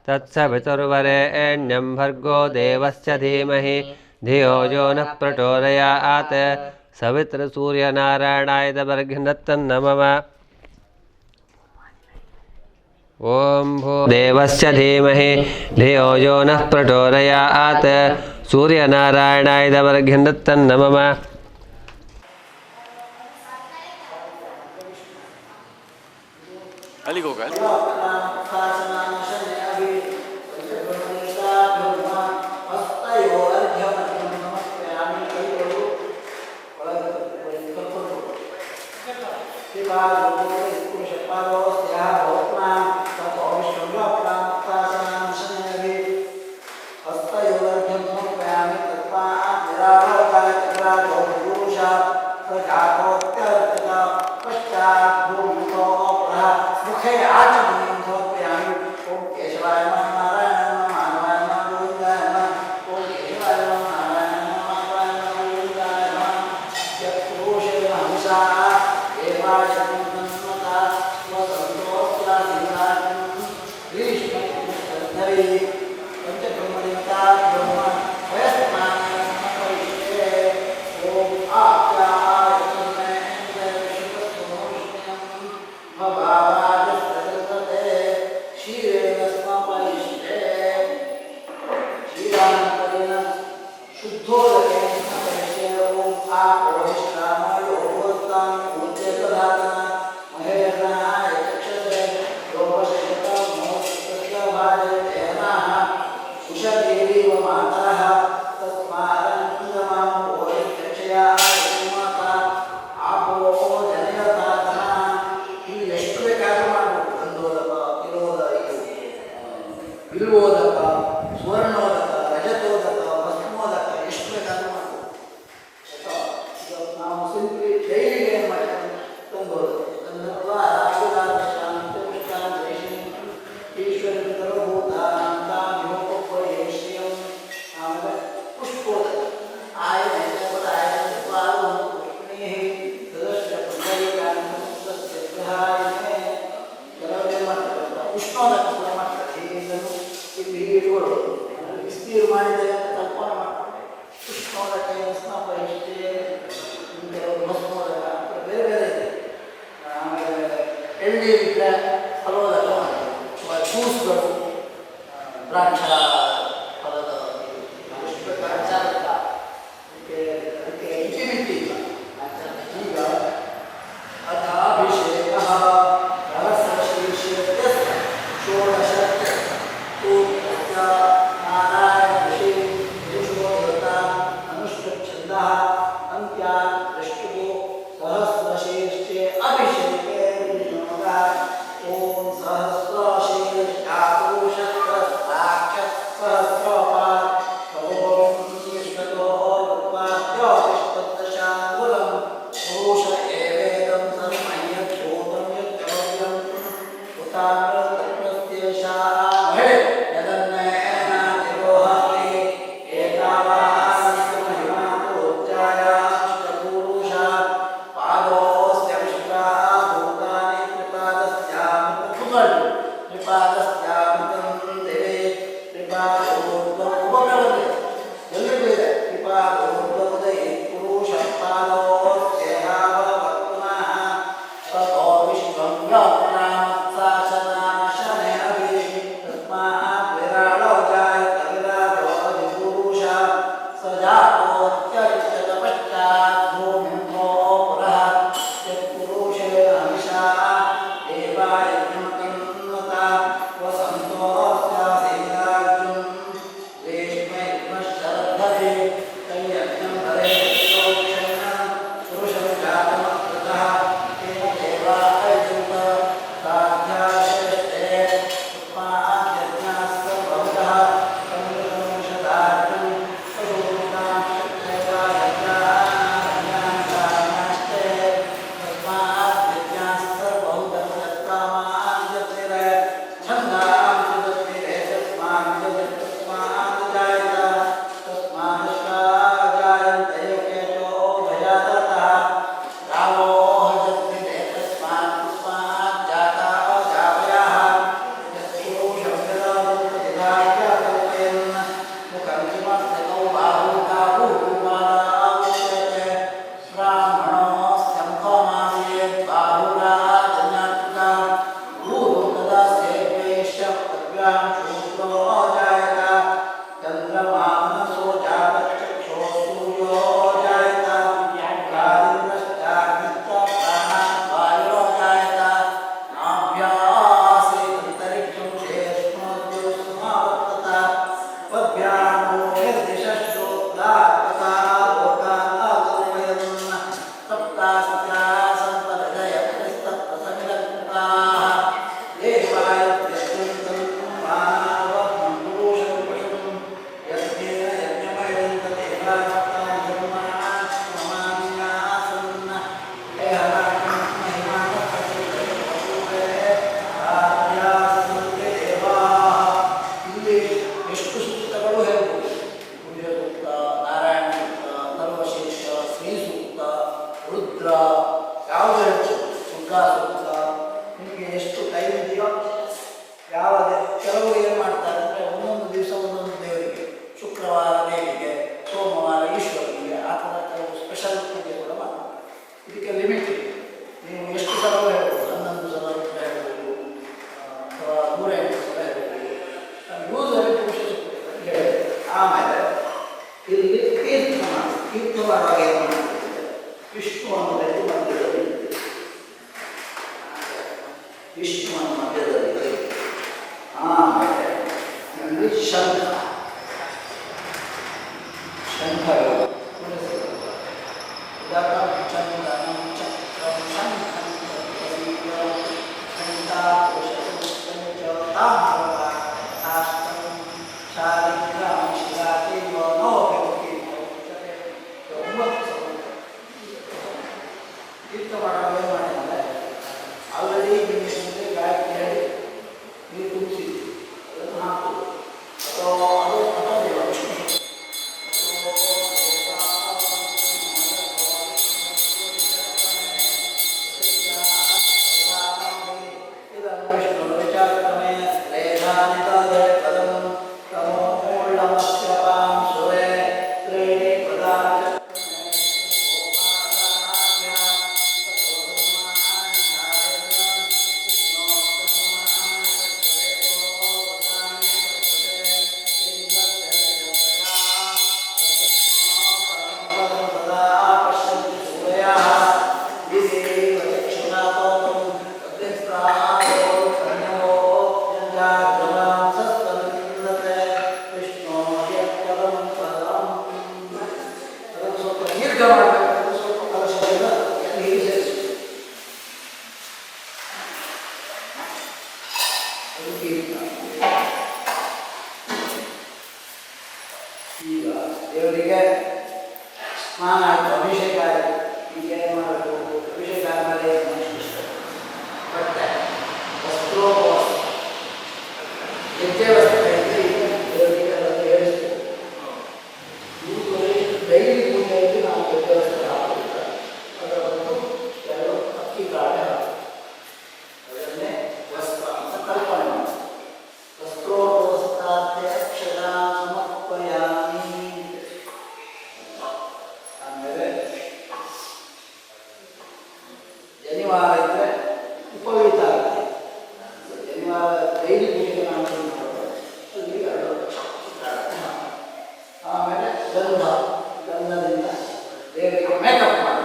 तत्सवितुर्वरेण्यं भर्गो देवस्य धीमहि धियो यो नः प्रचोदयात् सवितृसूर्यनारायणाय दवर्घ्नत्तन्नमः ओम भो देवस्य धीमहि धियो यो नः प्रचोदयात् सूर्यनारायणाय दवर्घ्नत्तन्नमः ಅಲ್ಲಿಗೆ ಹೋಗ ಮಹೇಂದ್ರ वाजयतेनाः उषदेवीव मातरः तस्मादन्तमां ओयक्षया माता आपो जनयतातनः ಇಲ್ಲಿ ಎಷ್ಟು ಬೇಕಾದ್ರೂ ಮಾಡ್ಬೋದು. ಗಂಧೋದಕ, ತಿರೋದಕ, ಬಿಲ್ವೋದಕ, ಸುವರ್ಣೋದಕ, ರಜತೋದಕ, ಭಸ್ಮೋದಕ ಎಷ್ಟು ಬೇಕಾದ್ರೂ ಮಾಡ್ಬೋದು. ಇದು ನಾವು ಸಿಂಪ್ಲಿ ಡೈಲಿಗೆ ಏನು ಮಾಡ್ತೀವಿ ತಂದೋದು ಆಮೇಲೆ ಪುಷ್ಪೋದಕ ಉಷ್ಣೋದಕ ಕೂಡ ಮಾಡ್ತಾರೆ. ಹೀಗಿಂದಲೂ ಇಲ್ಲಿ ಇಟ್ಕೊಳ್ಳೋದು ಬಿಸಿನೀರು ಮಾಡಿದರೆ ಅಂತ ಕಲ್ಪನೆ ಮಾಡ್ತಾರೆ. ಉಷ್ಣೋದಕ, ಉಷ್ಣಪ ಇಷ್ಟೇ, ಭಸ್ಮೋದಕ ಬೇರೆ ಬೇರೆ ಇದೆ. ಆಮೇಲೆ ಎಳ್ನೀರಿದ್ರೆ ಫಲೋದಕ ಮಾಡ್ತಾರೆ. ಜ್ಯೂಸ್ಗಳು, ದ್ರಾಕ್ಷ ಫಲದ ಅದಕ್ಕೆ ಇತಿಮಿತಿ ಇಲ್ಲ. ಈಗ ಅಧಾಭಿಷೇಕ ರಹಸ್ಯಶೀರ್ಷೇತ್ಯ ಷೋಡಶ ನಾರಾಯಣ ಋಷಿ ಪುರುಷೋದತ ಅನುಷ್ಠಚ್ಛಂದ ಅಂತ್ಯಾನ್ ದೃಷ್ಟೋ ಸಹಸ್ರಶೀರ್ಷೆ ಅಭಿಷೇಕೆ ವಿನಿಯೋಗ ಓಂ ಸಹಸ್ರಶೀರ್ಷ ಪುರುಷ ಸಹಸ್ರಪಾತ್ ಓಂ ವಿಶ್ವತೋ ರೂಪಾತ್ಯೋ ವಿಶ್ವದಶಾಂಗುಲಂ ಪುರುಷ ಏವೇದಂ ಸರ್ವಮಯ್ಯದ್ಭೂತಂ ಯತ್ಕವ್ಯಂ ಉತಾಮೃತಪ್ರಸ್ತ್ಯೇಷಾ ಮಹೇ ಯದನ್ನೇನಾತಿರೋಹಿ ಏತಾವಾಸ್ಯ ಮಹಿಮಾತೋಜ್ಜಾಯಾಷ್ಟಪುರುಷ ಪಾದೋಸ್ಯ ವಿಶ್ವಾ ಭೂತಾನಿ ತ್ರಿಪಾದಸ್ಯಾಮೃತಂ ತ್ರಿಪಾದಸ್ಯಾಮೃತಂ ದೇವೇ ತ್ರಿಪಾದೋರ್ಧ್ವಂ ಉಪಮೇಳದೆ ಎಲ್ಲಿಗೂ ಇದೆ. ತ್ರಿಪಾದೋರ್ಧ್ವಪದೇ ಪುರುಷ ಪಾದೋಸ್ಯೇಹಾವವತ್ಪುನಃ ತಥೋ ವಿಶ್ವಂ ವ್ಯಾಪ್ನಾಮತ್ಸಾಶನಾಶನೆ ಅಭಿ ತಸ್ಮಾತ್ ವಿರಾಳೋ ಜಾಯತ ವಿರಾಟೋ ಅಧಿಪುರುಷ ಸ ಜಾತೋತ್ಯರಿಷ್ಯತ ಪಶ್ಚಾತ್ ಭೂಮಿಂದ್ರೋ ಪುರಃ ಯತ್ಪುರುಷೇಣ ಹವಿಷಾ ದೇವಾಯಜ್ಞಂ ತನ್ವತ ವಸಂತೋಸ್ಯಾಸೀರಾಜ್ಞಂ ರೇಷ್ಮೈರ್ಮಶ್ಚರದ್ಧರೆ ಕೈಯಜ್ಞಂ ಹರೇ ಸೋಕ್ಷೇಣ ಪುರುಷಂ ಜಾತಮಕೃತಃ ತೇನ ದೇವಾ ಅಯುತ ಸಾಧ್ಯಾಶ್ರೇಷ್ಠೆ ತಸ್ಮಾದ್ಯಜ್ಞಾ ಶಂಖ ಶಂಖಗಳು ಆಲ್ರೆಡಿ ನಿಮಗೆ ಗಾಯತ್ರಿ ಹೇಳಿ ನೀವು ತುಂಬಿಸಿದ್ವಿ ಅದನ್ನು ಹಾಕು ಅಥವಾ ಅದು ಪಠದೇವ ವಿಷ್ಣು ಈಗ ದೇವರಿಗೆ ಸ್ನಾನ ಆಯಿತು, ಅಭಿಷೇಕ ಆಯಿತು. ಈಗ ಏನು ಮಾಡಬೇಕು? ಅಭಿಷೇಕ ಆದಮೇಲೆ ಬಟ್ಟೆ ವಸ್ತ್ರೋಪವಾಸ ಹೆಜ್ಜೆ ವಸ್ತ್ರ ಇದ್ದರೆ ದೇವರಿಗೆ ಅದನ್ನು ಹೇಳಿಸ್ತೇವೆ. ಡೈಲಿ ಪೂಜೆಯಲ್ಲಿ ನಾವು ಹೆಜ್ಜೆ ವಸ್ತ್ರ ಹಾಕುತ್ತಾರೆ. ಅದರದ್ದು ಕೆಲವು ಅಕ್ಕಿ ಕಾಳೆ ಹಾಕುತ್ತಾರೆ. ಅದನ್ನೇ ವಸ್ತ್ರ ಅಂತ ಕಲ್ಪನೆ ಮಾಡಿ ವಸ್ತ್ರೋಪವಸ್ತ್ರಾರ್ಥ ಅಕ್ಷರ ಸಮರ್ಪಯಾಮಿ. ಆಮೇಲೆ ಜನಿವಾರ ಇದ್ದರೆ ಉಪವೀತ ಆಗುತ್ತೆ. ಜನಿವಾರ ಡೈಲಿ ಪೂಜೆಗೆ ನಾವು ಅಲ್ಲಿ ಆಮೇಲೆ ಗಂಧದಿಂದ ದೇವರಿಗೆ ಮೇಕಪ್ ಮಾಡಿ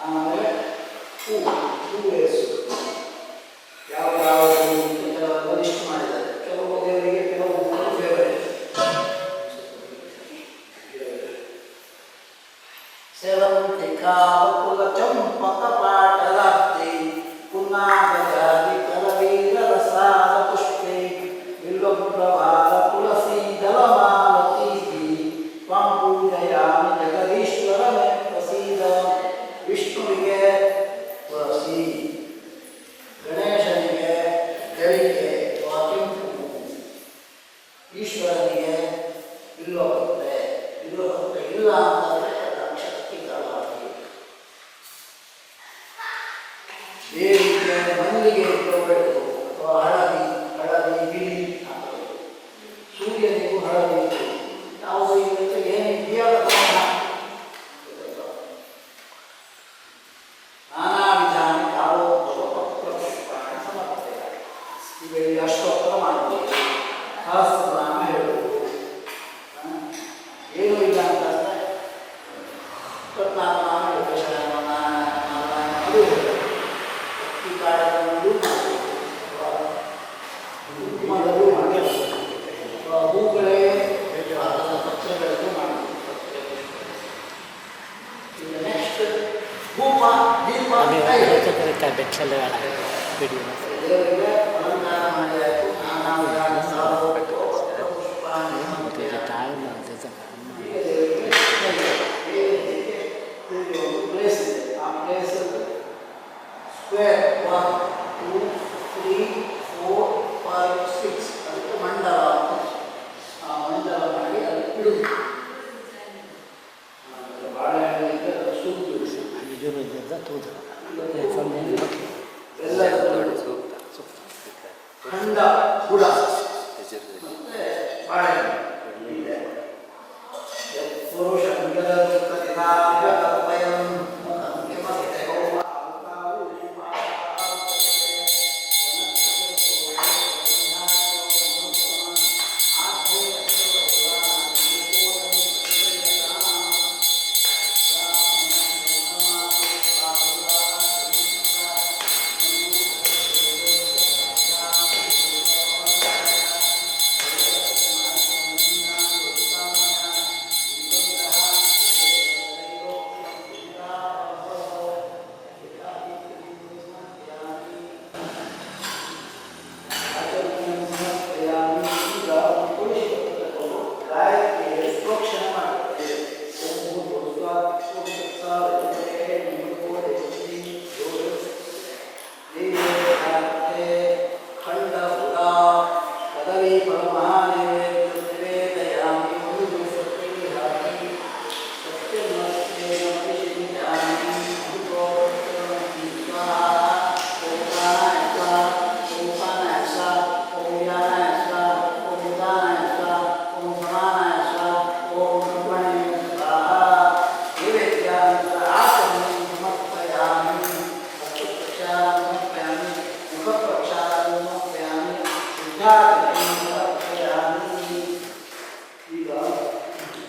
ಆಮೇಲೆ ಯಾವ ಕೆಲವು ಲಿಸ್ಟ್ ಮಾಡಿದ್ದಾರೆ. ಕೆಲವು ದೇವರಿಗೆ ಕೆಲವು ಫೇವರೇಟ್. ಸೇವಂತಿಕಾ ಕುಲ ಚಂಪಕ ಪಾಟಲಾಪ್ತಿ ಪುನ್ನಾಗಜಾತಿ ಕಲವೀರ ರಸಾದ ಪುಷ್ಪೆ ಬಿಲ್ವಪ್ರವಾದ ತುಳಸಿ ದಲಮಾಲತಿ ತ್ವಾಂ ಪೂಜಯಾಮಿ ಜಗದೀಶ್ವರ ಮೇ ಪ್ರಸೀದ. ವಿಷ್ಣುವಿಗೆ ತುಳಸಿ, ಗಣೇಶನಿಗೆ ಗಳಿಗೆ ಕೆಂಪು, ಈಶ್ವರನಿಗೆ ಬಿಲ್ವಪತ್ರೆ. ಬಿಲ್ವಪತ್ರೆ ಇಲ್ಲ ಅಂತಂದರೆ ಶಕ್ತಿಗಳಾಗಿ. ದೇವಿಗೆ ಮಲ್ಲಿಗೆ ಇಟ್ಟುಕೊಳ್ಳಬೇಕು ಅಥವಾ ಹಳದಿ ಬಿಳಿ ಹಾಕಬೇಕು. ಸೂರ್ಯನಿಗೂ ಹಳದಿ ಯಾವುದು ಇವತ್ತು ಏನಿದೆಯೋ ನಾನಾ ವಿಧಾನ ಕಾಲೋಪುಷ್ಪಾಣ ಸಮರ್ಪಣೆ. ಇವೆಲ್ಲ ಅಷ್ಟೋತ್ತರ ಮಾಡಬೇಕು, ಸಹಸ್ರನಾಮ ಹೇಳಬೇಕು. ಏನೂ ಇಲ್ಲ ಅಂತಂದರೆ 24 ನಾಮ ಅದು ಈ ಕಾರ್ಯಕ್ರಮದಲ್ಲೂ ಮಾಡಬೇಕು, ಕುಂಕುಮದಲ್ಲೂ ಮಾಡಬೇಕು, ಹೂಗಳೇ ಪತ್ರಗಳಲ್ಲೂ ಮಾಡಬೇಕು. ಈಗ ನೆಕ್ಸ್ಟ್ ಧೂಪ ದೀಪ ದೇವರಿಗೆ ಅಲಂಕಾರ ಮಾಡಿದಾಯಿತು. ನಾನಾ ವಿಧಾನ ಸಾಧು ಪ್ಲೇಸ್ ಇದೆ. ಆ ಪ್ಲೇಸ್ ಸ್ಕ್ವೇರ್ 1 2 3 4 5 6 ಅದಕ್ಕೆ ಮಂಡಲ. ಆ ಮಂಡಲ ಮಾಡಿ ಅಲ್ಲಿ ಇಡುವುದು. ಬಾಳೆಹಣ್ಣಿಗೆ ಸುತ್ತು ಎಲ್ಲ ಖಂಡ ಕೂಡ ಮತ್ತೆ ಬಾಳೆಹಣ್ಣು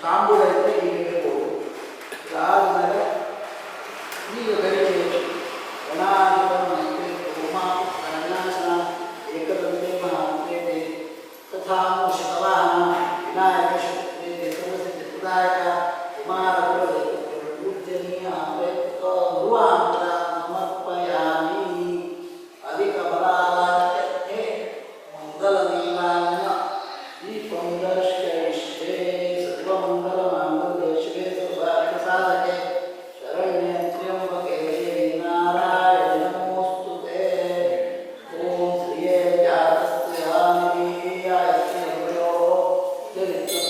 ತಾಂಬೂಲ ಇದ್ದರೆ ಈಗ ಇರ್ಬೋದು. ಅದಾದಮೇಲೆ ಈಗ ಬೆಳಿಗ್ಗೆ ಗಣಾಧಿಪತಿ ಉಮಾ ಗಣಾಸನ ಏಕದಂತೆ ಮಹಾಂತೆ ತಥಾ ಶತವಾಹನ ವಿನಾಯಕ ಶಕ್ತಿ ಚತುರ್ದಾಯಕ ಕುಮಾರ ಪೂಜನೀಯ ಧ್ರುವಾಂತರ ಸಮರ್ಪಯಾಮಿ ಅಧಿಕ ಬಲಾಲೇ ಮಂಗಲನೀಲಾಂಗ ದೀಪಂ ದರ್ಶಯಿಷ್ಯೆ ಸರ್ವಮಂಗಲ ಮಾಂಗಲ್ಯ ಶಿವೆ ಸರ್ವಾರ್ಥ ಸಾಧಕೆ ಶರಣ್ಯ ತ್ರ್ಯಂಬಕೆ ದೇವಿ ನಾರಾಯಣ ನಮೋಸ್ತುತೆ. ಓಂ ಶ್ರೀಯೇ ಜಾತಸ್ತ್ರೀಯಾಯ ಶ್ರೀಯೋ ಚರಿತ್ರೋ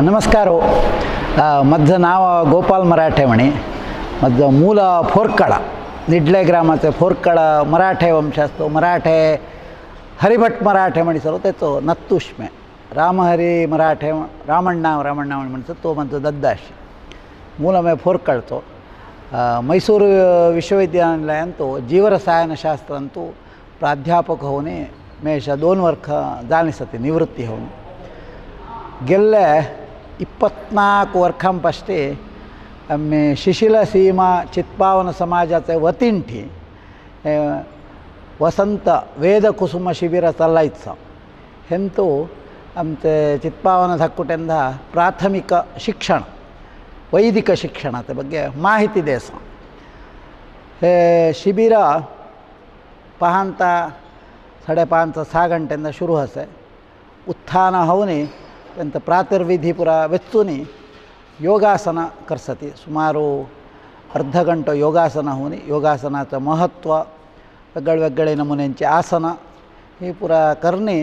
नमस्कार माझं नाव गोपाल मराठे म्हणे. माझं मूल फोरकळा निडले ग्रामाचे फोरकळा मराठे वंश असतो. मराठे हरिभट मराठे म्हणिसलो त्याचो नत्तुष्मे रामहरी मराठे रामण्णा म्हणतो तो माझं दद्दाशी मूल मे फोरकळचो. मैसूರು विश्वविद्यालयांतो जीवरसायनशास्त्रांतू प्राध्यापक होणे मेशा 2 वर्ष जाणीसते निवृत्ती होऊन गेल्ले 24 वर्षांपासते आम्ही शिशिल सीमा चित्पावन समाजाचे वतींठी वसंत वेद कुसुम शिबिर चालायचं हेंतू आमचे चित्पावन धाकुटेंದ ಪ್ರಾಥಮಿಕ ಶಿಕ್ಷಣ ವೈದಿಕ ಶಿಕ್ಷಣದ ಬಗ್ಗೆ ಮಾಹಿತಿ ದೇಸ. हे ಶಿಬಿರ ಪಹಾಂತ 5:30-6 ಗಂಟೆಯಿಂದ ಶುರು ಹಸೆ. उत्थान होने त्यांत प्रातर्विधी पुरा वेचूनी योगासन करसती. सुमारू अर्ध गंटो योगासन होनी योगासनाचं महत्त्व वेगवेगळे नमुन्यांची आसन ही पुरा करणे.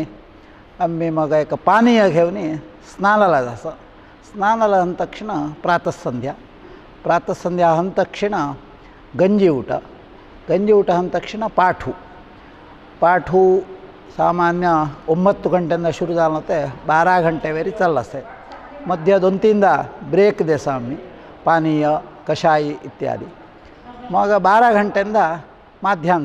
आम्ही मग एक पानीय घेऊन स्नानाला जायचं. स्नानाला हन तक्षण प्रातःसंध्या हन तक्षण गंजी ಊಟ ಹಂದ ತಕ್ಷಣ ಪಾಠು ಸಾಮಾನ್ಯ 9 ಗಂಟೆಯಿಂದ ಶುರು झालते 12 ಗಂಟೆವರೆಗೆ चालसे. मध्य 2-3 ब्रेक देसा आम्ही पानीय कषाई इत्यादी. मग 12 घंटेಯಿಂದ माध्यान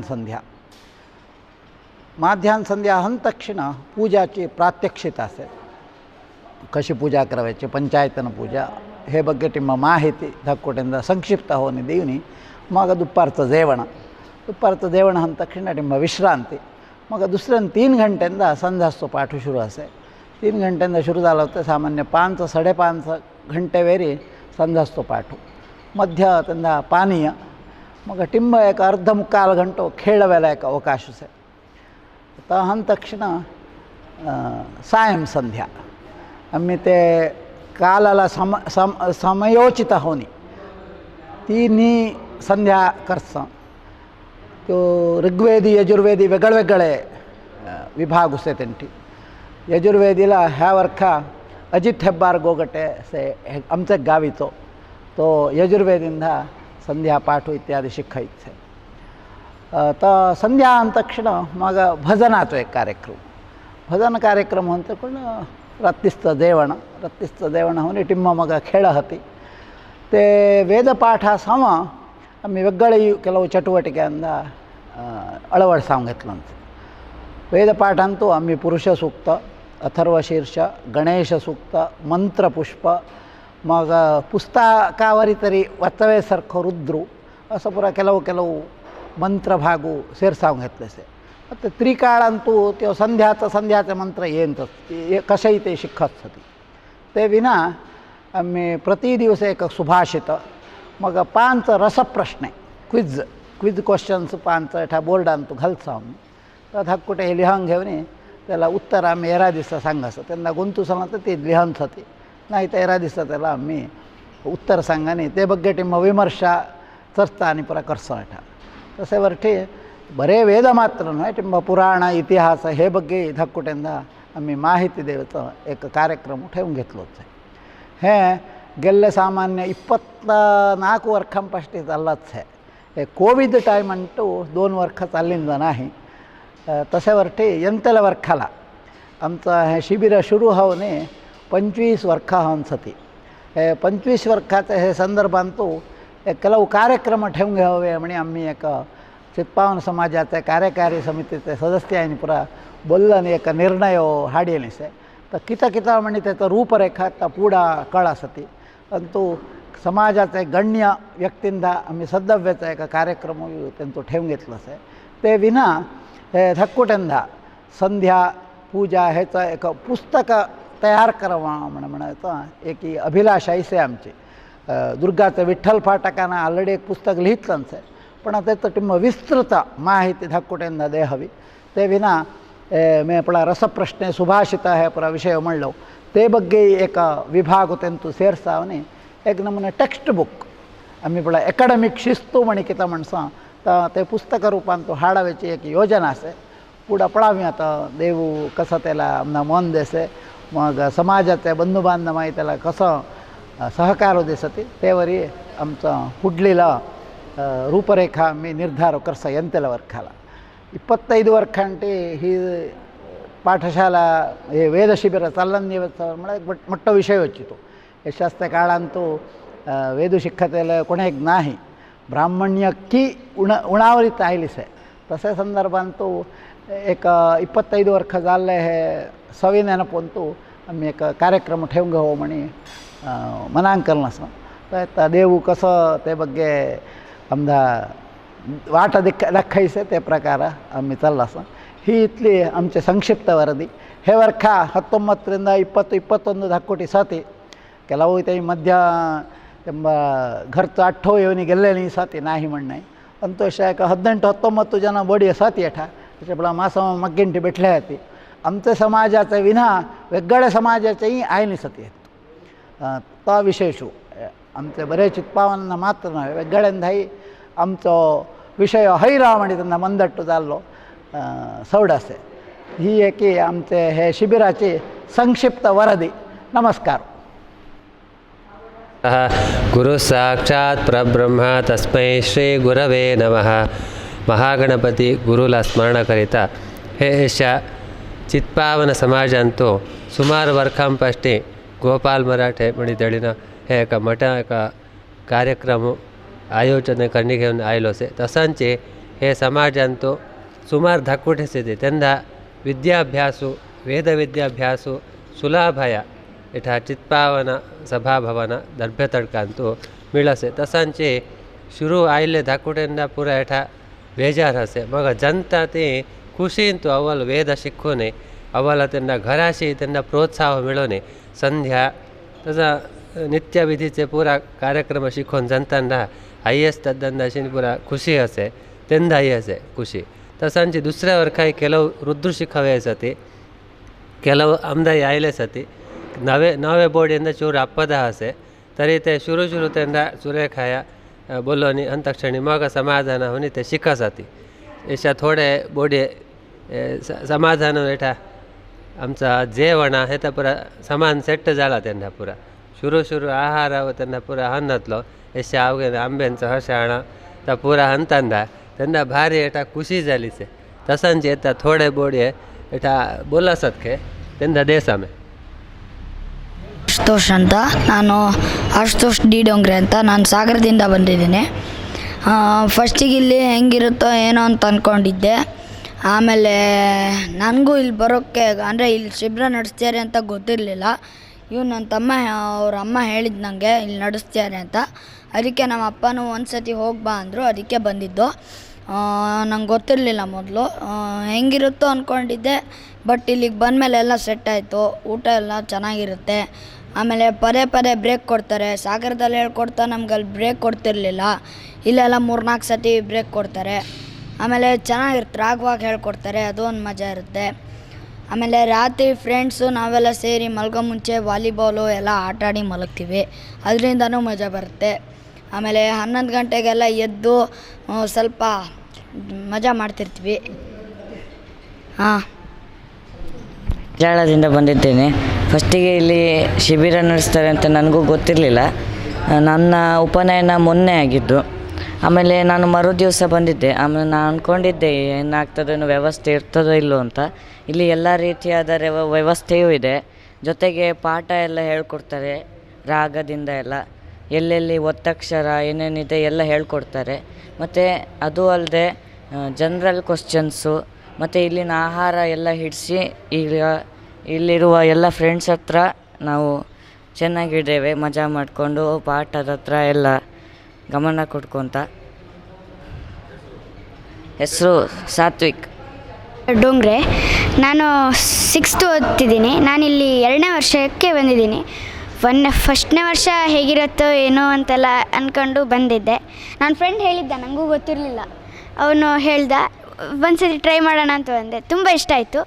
संध्या हन तक्षण पूजाची प्रात्यक्षित असे. कशी पूजा करायची पंचायतन पूजा हे ಬಗ್ಗೆ ಟಿಮ್ಮ ಮಾಹಿತಿ ಧಕ್ಕೋಟಿಂದ ಸಂಕ್ಷಿಪ್ತ ಹೋನಿ ದೇವನಿ. मग दुपारचं जेवण हन तक्षण टिंब विश्रांती. मग दुसऱ्या 3 घंटेಯಿಂದ संध्यास्तो पाठू सुरू असे. 3 घंटेಯಿಂದ शुरू झाला होता. सामान्य 5-5.5 घंटेवेरी संध्यास्तो पाठू. मध्य त्यांना पानीय. मग टिंब एक अर्ध-मुक्काल घंटो खेळवेला एक अवकाश असे. तर हन तक्षण सायं संध्या आम्ही ते कालाला समयोचित होनी तिन्ही संध्या करसा. तो ऋग्वेदी यजुर्वेदी वेगळे विभाग उसे तेंटी. यजुर्वेदीला ह्या वर्षा अजित हेब्बार गोगटे से आमचे गावीचो तो यजुर्वेदींद संध्या पाठू इत्यादी शिकायचे. तर संध्या अंतक्षण मग भजनाचो एक कार्यक्रम. भजन कार्यक्रम म्हणतो पण रत्तिस्त देवण होऊन टिम्म मग खेळ हती ते ವೇದಪಾಠ ಸಮ आम्ही वेगळे ಕೆಲವು ಚಟುವಟಿಕೆಯಿಂದ ಅಳವಡಿಸಾಂಗ್ घेतलं ವೇದಪಾಠ ಅಂತೂ आम्ही पुरुष सूक्त अथर्वशीर्ष गणेश सूक्त मंत्रपुष्प मग पुस्तकावरी तरी वाचवेसारखं रुद्रू असं पुरा ಕೆಲವು ಮಂತ್ರಭಾಗು ಸೇರ್ಸಾಂಗ್ घेतलेसे ಮತ್ತು त्रिकाळांतू त्यो संध्याचे मंत्र येतच कशाही ते शिकत होती ते विना आम्ही प्रति दिवस एक सुभाषित मग 5 रसप्रश्न क्विज क्वेश्चन्स 5 एठा बोर्डांतू घालसा आम्ही तर धाककुटे हे लिहांग घेऊन त्याला उत्तर आम्ही 11 दिवस सांगायचं त्यांना गुंतूसला तर ते लिहांत होती नाही तर 11 दिवस त्याला आम्ही उत्तर सांगाने ते ಬಗ್ಗೆ ಟಿಮ್ಮ ವಿಮರ್ಶ ಚರ್ಚಾ आणि पुरा करसा एठा तसे वरठी बरे वेद मात्र नाही टिंब पुराण इतिहास हे ಬಗ್ಗೆ धाककुटेंदा आम्ही माहिती देवचं एक कार्यक्रम ठेवून घेतलोच आहे हे गेल्ले सामान्य 24 वर्षांपासून चाललाच आहे हे कोविड टाईम अंटू 2 वर्ष चाललिंದ नाही तसे वरठी ಎಂತೆಲ್ಲ वर्षाला आमचं हे शिबिर सुरू होणे 25 वर्ष होऊन हे 25 वर्षाचे हे संदर्भांतू एक ಕೆಲವು ಕಾರ್ಯಕ್ರಮ ठेवून घ्यावे म्हणे आम्ही एक चित्पावन समाजाचे कार्यकारी समितीचे सदस्य आणि पुरा बोलल्याने एक निर्णय हाडियलिसे तर किता म्हणे त्याचं रूपरेखा तर पुढा कळासती परंतु समाजाचे गण्य व्यक्तींदा आम्ही सद्दव्याचा एक कार्यक्रम त्यांचं ठेवून घेतलंच आहे ते विना हे धक्कुटेंदा संध्या पूजा ह्याचं एक पुस्तक तयार करावा म्हणायचं एक अभिलाषा ऐसे आमची दुर्गाचं विठ्ठल फाटकानं ऑलरेडी एक पुस्तक लिहितलंच आहे पण त्याचं टिंब विस्तृत माहिती धाककुटेंदा दे हवी ते विना मी आपला रसप्रश्न सुभाषित आहे पुरा विषय म्हणलो ते ಬಗ್ಗೆ एक विभाग त्यांतू ಸೇರ್ಸಾವನೆ एक नमुने टेक्स्ट बुक आम्ही आपला अकॅडमिक शिस्तू म्हणे किता म्हणसा तर ते पुस्तक रूपांतू हाडावेची एक योजना असे पुढं पळावी आता देव कसं त्याला आमना मन देसे मग समाजाचे बंधुबांधव त्याला कसं सहकार देसते तेवरी आमचं पुढलीला रूपरेखा मी निर्धार करसा ಎಂತೆಲ್ಲ वर्षाला 25 वर्षांटी ही पाठशाला हे वेद शिबिर चाललं मोठ विषय होतो यशास्त्र काळांतू वेद शिक्षतेला कोणी नाही ब्राह्मण्य की उणावरीत आयलीस आहे तसे संदर्भांतू एक 25 वर्ष झाले हे सवी नेनपोंतू आम्ही एक कार्यक्रम ठेवून घेऊ म्हणे मनांकलन असं तर देऊ कसं ते ಬಗ್ಗೆ आमदा वाट दाखवायचे ते प्रकार आम्ही चालला असं ही इथली आमचे संक्षिप्त वरदी हे वर्ष 19 ರಿಂದ 20-21 धाककोटी साथी ಕೆಲವು ते मध्य घरचं 8 येऊन गेलेली साथी नाही म्हणणे ಅಂತೂ ಶಾಖ 18-19 जन बोडी साथी एठा त्याच्या मास मग्गिंटी भेटले होती आमच्या समाजाचे विना वेगळ्या समाजाचेही आयनी सती आहेत तो विशेष आमचे बरेच चित्पावांना मात्र नाही वेगळ्यांदाही आमचो विषय हैरा म्हणे त्यांना मंदट्टू चाललो सवडासे ही एक आमचे हे शिबिराची संक्षिप्त वरदी नमस्कार गुरु साक्षात् परब्रह्म तस्मै श्री गुरवे नमः महागणपती गुरुला स्मरणकरिता हे अशा चित्पावन समाजांतू सुमार वर्षांपासून गोपाल मराठे मंडळीनं हे एक मोठा एक कार्यक्रम आयोजन करणे घेऊन आयलो से तसांचे हे समाजांतू सुमार धाककुटेसे त्यांना विद्याभ्यासू वेदविद्याभ्यासू सुलाभय एठा चित्पावन सभाभवन दर्भ्यतडकांतू मिळसे तसांचे शुरू आयले धाककुटेंदा पुरा एठा बेजार हसे मग जनता ते खुशींतू अव्वल वेद शिकूने अव्वल त्यांना घराशी त्यांना प्रोत्साह मिळवणे संध्या तसा नित्यविधीचे पुरा कार्यक्रम शिकून जनतांना हायेस्ट तद्दंदाशी पुरा खुशी असे त्यांदाही असे खुशी तसांची दुसऱ्या वर्षाही ಕೆಲವು रुद्र शिकावे सती ಕೆಲವು आमदाही आयले सती नवे बोर्डिंದ चूर अप्पद असे तरी ते शुरू त्यांना सुरेखाया बोलवणी अंतक्षणी मग समाधान होणी ते शिकासाठी अशा थोडे बोडे समाधान एठा आमचा जेवणा हे तर पुरा समान सेट झाला त्यांना पुरा शुरू आहार त्यांना पुरा हन्नतलो अशा अवघे आंब्यांचं हशाणा तर पुरा हंतंदा त्यांना भारी एठा खुशी झाली से तसांचे येतात थोडे बोडे एठा बोलासत खे त्यांना देसामे ಆಶುತೋಷ್ ಅಂತ. ನಾನು ಆಶುತೋಷ್ ಡಿ ಡೋಂಗ್ರೆ ಅಂತ. ನಾನು ಸಾಗರದಿಂದ ಬಂದಿದ್ದೀನಿ. ಫಸ್ಟಿಗೆ ಇಲ್ಲಿ ಹೆಂಗಿರುತ್ತೋ ಏನೋ ಅಂತ ಅಂದ್ಕೊಂಡಿದ್ದೆ. ಆಮೇಲೆ ನನಗೂ ಇಲ್ಲಿ ಬರೋಕ್ಕೆ ಅಂದರೆ ಇಲ್ಲಿ ಶಿಬಿರ ನಡೆಸ್ತಾರೆ ಅಂತ ಗೊತ್ತಿರಲಿಲ್ಲ. ನನ್ನ ತಮ್ಮ ಅವ್ರ ಅಮ್ಮ ಹೇಳಿದ್ದು ನನಗೆ ಇಲ್ಲಿ ನಡೆಸ್ತಾರೆ ಅಂತ. ಅದಕ್ಕೆ ನಮ್ಮ ಅಪ್ಪನೂ ಒಂದು ಸತಿ ಹೋಗಿ ಬಾ ಅಂದರು, ಅದಕ್ಕೆ ಬಂದಿದ್ದು. ನಂಗೆ ಗೊತ್ತಿರಲಿಲ್ಲ ಮೊದಲು ಹೆಂಗಿರುತ್ತೋ ಅಂದ್ಕೊಂಡಿದ್ದೆ. ಬಟ್ ಇಲ್ಲಿಗೆ ಬಂದಮೇಲೆ ಎಲ್ಲ ಸೆಟ್ ಆಯಿತು. ಊಟ ಎಲ್ಲ ಚೆನ್ನಾಗಿರುತ್ತೆ. ಆಮೇಲೆ ಪದೇ ಪದೇ ಬ್ರೇಕ್ ಕೊಡ್ತಾರೆ. ಸಾಗರದಲ್ಲಿ ಹೇಳ್ಕೊಡ್ತಾ ನಮ್ಗೆ ಅಲ್ಲಿ ಬ್ರೇಕ್ ಕೊಡ್ತಿರ್ಲಿಲ್ಲ. ಇಲ್ಲೆಲ್ಲ 3-4 ಸತಿ ಬ್ರೇಕ್ ಕೊಡ್ತಾರೆ. ಆಮೇಲೆ ಚೆನ್ನಾಗಿರುತ್ತೆ, ರಾಗವಾಗಿ ಹೇಳ್ಕೊಡ್ತಾರೆ. ಅದು ಒಂದು ಮಜಾ ಇರುತ್ತೆ. ಆಮೇಲೆ ರಾತ್ರಿ ಫ್ರೆಂಡ್ಸು ನಾವೆಲ್ಲ ಸೇರಿ ಮಲ್ಗೋ ಮುಂಚೆ ವಾಲಿಬಾಲು ಎಲ್ಲ ಆಟಾಡಿ ಮಲಗ್ತೀವಿ. ಅದರಿಂದನೂ ಮಜಾ ಬರುತ್ತೆ. ಆಮೇಲೆ 11 ಗಂಟೆಗೆಲ್ಲ ಎದ್ದು ಸ್ವಲ್ಪ ಮಜಾ ಮಾಡ್ತಿರ್ತೀವಿ. ಜಾಳದಿಂದ ಬಂದಿದ್ದೇನೆ. ಫಸ್ಟಿಗೆ ಇಲ್ಲಿ ಶಿಬಿರ ನಡೆಸ್ತಾರೆ ಅಂತ ನನಗೂ ಗೊತ್ತಿರಲಿಲ್ಲ. ನನ್ನ ಉಪನಯನ ಮೊನ್ನೆ ಆಗಿದ್ದು. ಆಮೇಲೆ ನಾನು ಮರು ದಿವಸ ಬಂದಿದ್ದೆ. ಆಮೇಲೆ ನಾನು ಅಂದ್ಕೊಂಡಿದ್ದೆ ಏನಾಗ್ತದೇನೋ, ವ್ಯವಸ್ಥೆ ಇರ್ತದೋ ಇಲ್ಲೋ ಅಂತ. ಇಲ್ಲಿ ಎಲ್ಲ ರೀತಿಯಾದ ವ್ಯವಸ್ಥೆಯೂ ಇದೆ. ಜೊತೆಗೆ ಪಾಠ ಎಲ್ಲ ಹೇಳ್ಕೊಡ್ತಾರೆ, ರಾಗದಿಂದ ಎಲ್ಲ ಎಲ್ಲೆಲ್ಲಿ ಒತ್ತಕ್ಷರ ಏನೇನಿದೆ ಎಲ್ಲ ಹೇಳ್ಕೊಡ್ತಾರೆ. ಮತ್ತು ಅದು ಅಲ್ಲದೆ ಜನರಲ್ ಕ್ವಶ್ಚನ್ಸು ಮತ್ತು ಇಲ್ಲಿನ ಆಹಾರ ಎಲ್ಲ ಹಿಡಿಸಿ ಈಗ ಇಲ್ಲಿರುವ ಎಲ್ಲ ಫ್ರೆಂಡ್ಸ್ ಹತ್ರ ನಾವು ಚೆನ್ನಾಗಿದ್ದೇವೆ. ಮಜಾ ಮಾಡಿಕೊಂಡು ಪಾಠದ ಹತ್ರ ಎಲ್ಲ ಗಮನ ಕೊಟ್ಕೊತ. ಹೆಸರು ಸಾತ್ವಿಕ್ ಡೋಂಗ್ರೆ. ನಾನು 6th ಓದ್ತಿದ್ದೀನಿ. ನಾನಿಲ್ಲಿ 2ನೇ ವರ್ಷಕ್ಕೆ ಬಂದಿದ್ದೀನಿ. ಫಸ್ಟ್ನೇ ವರ್ಷ ಹೇಗಿರುತ್ತೋ ಏನೋ ಅಂತೆಲ್ಲ ಅಂದ್ಕೊಂಡು ಬಂದಿದ್ದೆ. ನನ್ನ ಫ್ರೆಂಡ್ ಹೇಳಿದ್ದ, ನನಗೂ ಗೊತ್ತಿರಲಿಲ್ಲ. ಅವನು ಹೇಳ್ದ, ಒಂದು ಸತಿ ಟ್ರೈ ಮಾಡೋಣ ಅಂತ ಬಂದೆ. ತುಂಬ ಇಷ್ಟ ಆಯಿತು.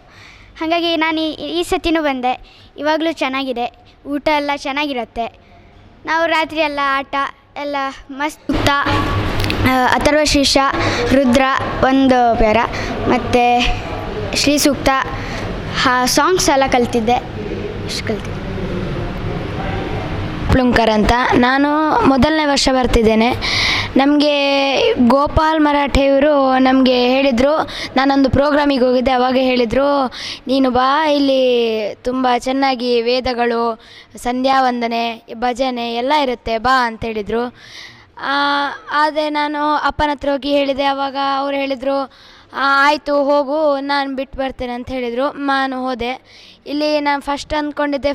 ಹಾಗಾಗಿ ನಾನು ಈ ಸತಿನೂ ಬಂದೆ. ಇವಾಗಲೂ ಚೆನ್ನಾಗಿದೆ, ಊಟ ಎಲ್ಲ ಚೆನ್ನಾಗಿರುತ್ತೆ. ನಾವು ರಾತ್ರಿ ಎಲ್ಲ ಆಟ ಎಲ್ಲ ಮಸ್ತ್ ಸೂಕ್ತ, ಅಥರ್ವ ಶೀರ್ಷ, ರುದ್ರ ಒಂದು ಪೇರ ಮತ್ತು ಶ್ರೀ ಸೂಕ್ತ, ಸಾಂಗ್ಸ್ ಎಲ್ಲ ಕಲ್ತಿದ್ದೆ. ಇಷ್ಟು ಕಲ್ತಿದ್ದೆ. ಪ್ಲುಂಕರ್ ಅಂತ. ನಾನು ಮೊದಲನೇ ವರ್ಷ ಬರ್ತಿದ್ದೇನೆ. ನಮಗೆ ಗೋಪಾಲ್ ಮರಾಠೆಯವರು ನಮಗೆ ಹೇಳಿದರು, ನಾನೊಂದು ಪ್ರೋಗ್ರಾಮಿಗೆ ಹೋಗಿದ್ದೆ. ಅವಾಗ ಹೇಳಿದರು, ನೀನು ಬಾ, ಇಲ್ಲಿ ತುಂಬ ಚೆನ್ನಾಗಿ ವೇದಗಳು, ಸಂಧ್ಯಾ ವಂದನೆ, ಭಜನೆ ಎಲ್ಲ ಇರುತ್ತೆ, ಬಾ ಅಂತ ಹೇಳಿದರು. ಆದರೆ ನಾನು ಅಪ್ಪನ ಹತ್ರ ಹೋಗಿ ಹೇಳಿದೆ. ಆವಾಗ ಅವ್ರು ಹೇಳಿದರು, ಆಯಿತು ಹೋಗು, ನಾನು ಬಿಟ್ಟು ಬರ್ತೇನೆ ಅಂತ ಹೇಳಿದರು. ನಾನು ಹೋದೆ. ಇಲ್ಲಿ ನಾನು ಫಸ್ಟ್ ಅಂದ್ಕೊಂಡಿದ್ದೆ,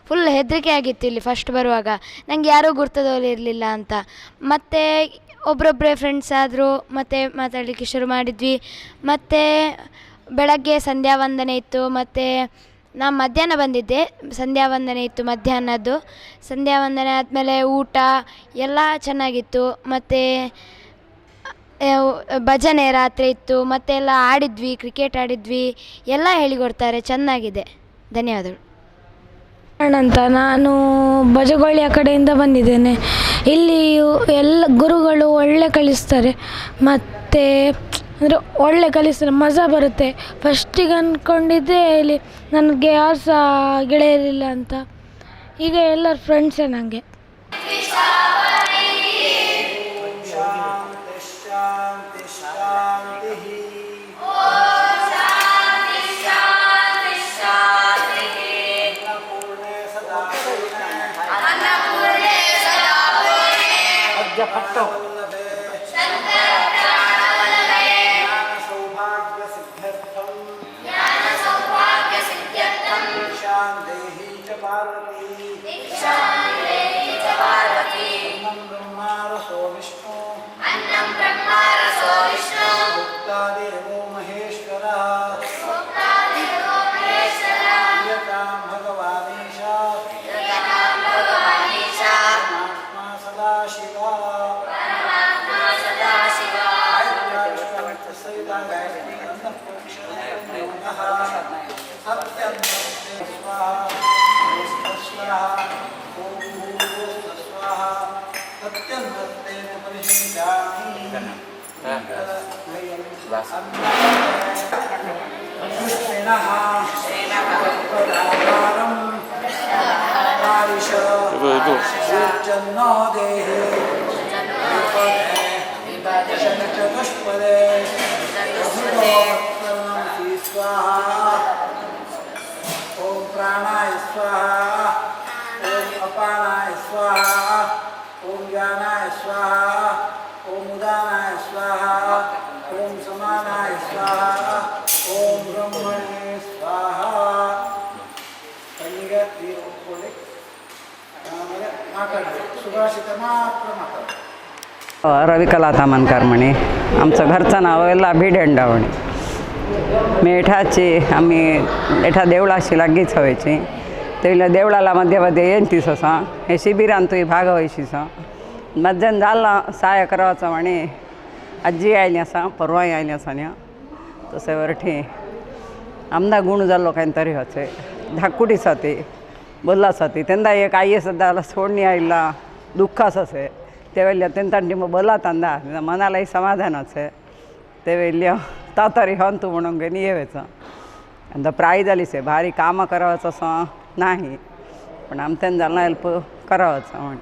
ಫುಲ್ ಹೆದರಿಕೆ ಆಗಿತ್ತು ಇಲ್ಲಿ ಫಸ್ಟ್ ಬರುವಾಗ. ನನಗೆ ಯಾರೂ ಗುರ್ತದವರಿರಲಿಲ್ಲ ಅಂತ. ಮತ್ತು ಒಬ್ಬರೊಬ್ಬರೇ ಫ್ರೆಂಡ್ಸ್ ಆದರು. ಮತ್ತು ಮಾತಾಡಲಿಕ್ಕೆ ಶುರು ಮಾಡಿದ್ವಿ. ಮತ್ತು ಬೆಳಗ್ಗೆ ಸಂಧ್ಯಾ ವಂದನೆ ಇತ್ತು. ಮತ್ತು ನಾನು ಮಧ್ಯಾಹ್ನ ಬಂದಿದ್ದೆ. ಸಂಧ್ಯಾ ವಂದನೆ ಇತ್ತು ಮಧ್ಯಾಹ್ನದ್ದು. ಸಂಧ್ಯಾ ವಂದನೆ ಆದಮೇಲೆ ಊಟ ಎಲ್ಲ ಚೆನ್ನಾಗಿತ್ತು. ಮತ್ತು ಭಜನೆ ರಾತ್ರಿ ಇತ್ತು. ಮತ್ತೆಲ್ಲ ಆಡಿದ್ವಿ, ಕ್ರಿಕೆಟ್ ಆಡಿದ್ವಿ, ಎಲ್ಲ ಹೇಳಿಕೊಡ್ತಾರೆ, ಚೆನ್ನಾಗಿದೆ. ಧನ್ಯವಾದಗಳು. ಅಂತ ನಾನು ಬಜಗೊಳ್ಳಿಯ ಕಡೆಯಿಂದ ಬಂದಿದ್ದೇನೆ. ಇಲ್ಲಿ ಎಲ್ಲ ಗುರುಗಳು ಒಳ್ಳೆ ಕಲಿಸ್ತಾರೆ. ಮತ್ತು ಅಂದರೆ ಒಳ್ಳೆ ಕಲಿಸ್ತಾರೆ, ಮಜಾ ಬರುತ್ತೆ. ಫಸ್ಟಿಗೆ ಅಂದ್ಕೊಂಡಿದ್ದೆ ಇಲ್ಲಿ ನನಗೆ ಯಾರು ಸಹ ಗೆಳೆಯರಿಲ್ಲ ಅಂತ. ಈಗ ಎಲ್ಲರ ಫ್ರೆಂಡ್ಸೇ ನನಗೆ. ಓಂ ಪ್ರಾಣಾಯ ಸ್ವಾಹ. अपानाय स्वाहा ओम ज्ञानाय स्वाहा ओम उदानाय स्वाहा ओम समानाय स्वाहा ओम ब्रह्मणे स्वाहा कन्निगे ನೀರು ಒಪ್ಪಿಕೊಳ್ಳಿ ಆಮೇಲೆ ಮಾತಾಡಿ ಸುಭಾಷಿತ ಮಾತ್ರ ಮಾತಾಡಿ रविकला तामणकार म्हणे आमचं घरचं नाव वेल्ला भिडेंडावणी मेठाची आम्ही एठा देवळाशी लागीच हवेची तेला देवळाला मध्ये मध्ये येतीस असा हे शिबिरान तुही भाग व्हायशीस मध्यान झाला सहाय्य करावाचं म्हणे आजी आयली असा परवाई आयली असा न्या तसे वरठी आमदा गुण जाल्लो कांय तरी होचे धाककुटी साथी बोलला साथी तेंदा एक आई सध्या सोडणी आयला दुःखास असे तेवेल्या तेंतांनी मग बोला तांदा मनालाही समाधानच आहे तेवेल्या तातारी हन तू म्हणून घेऊन येवायचं आणि प्राईज आलीच आहे भारी कामं करावंच असं नाही पण आमच्यान जालना हेल्प करावंच म्हण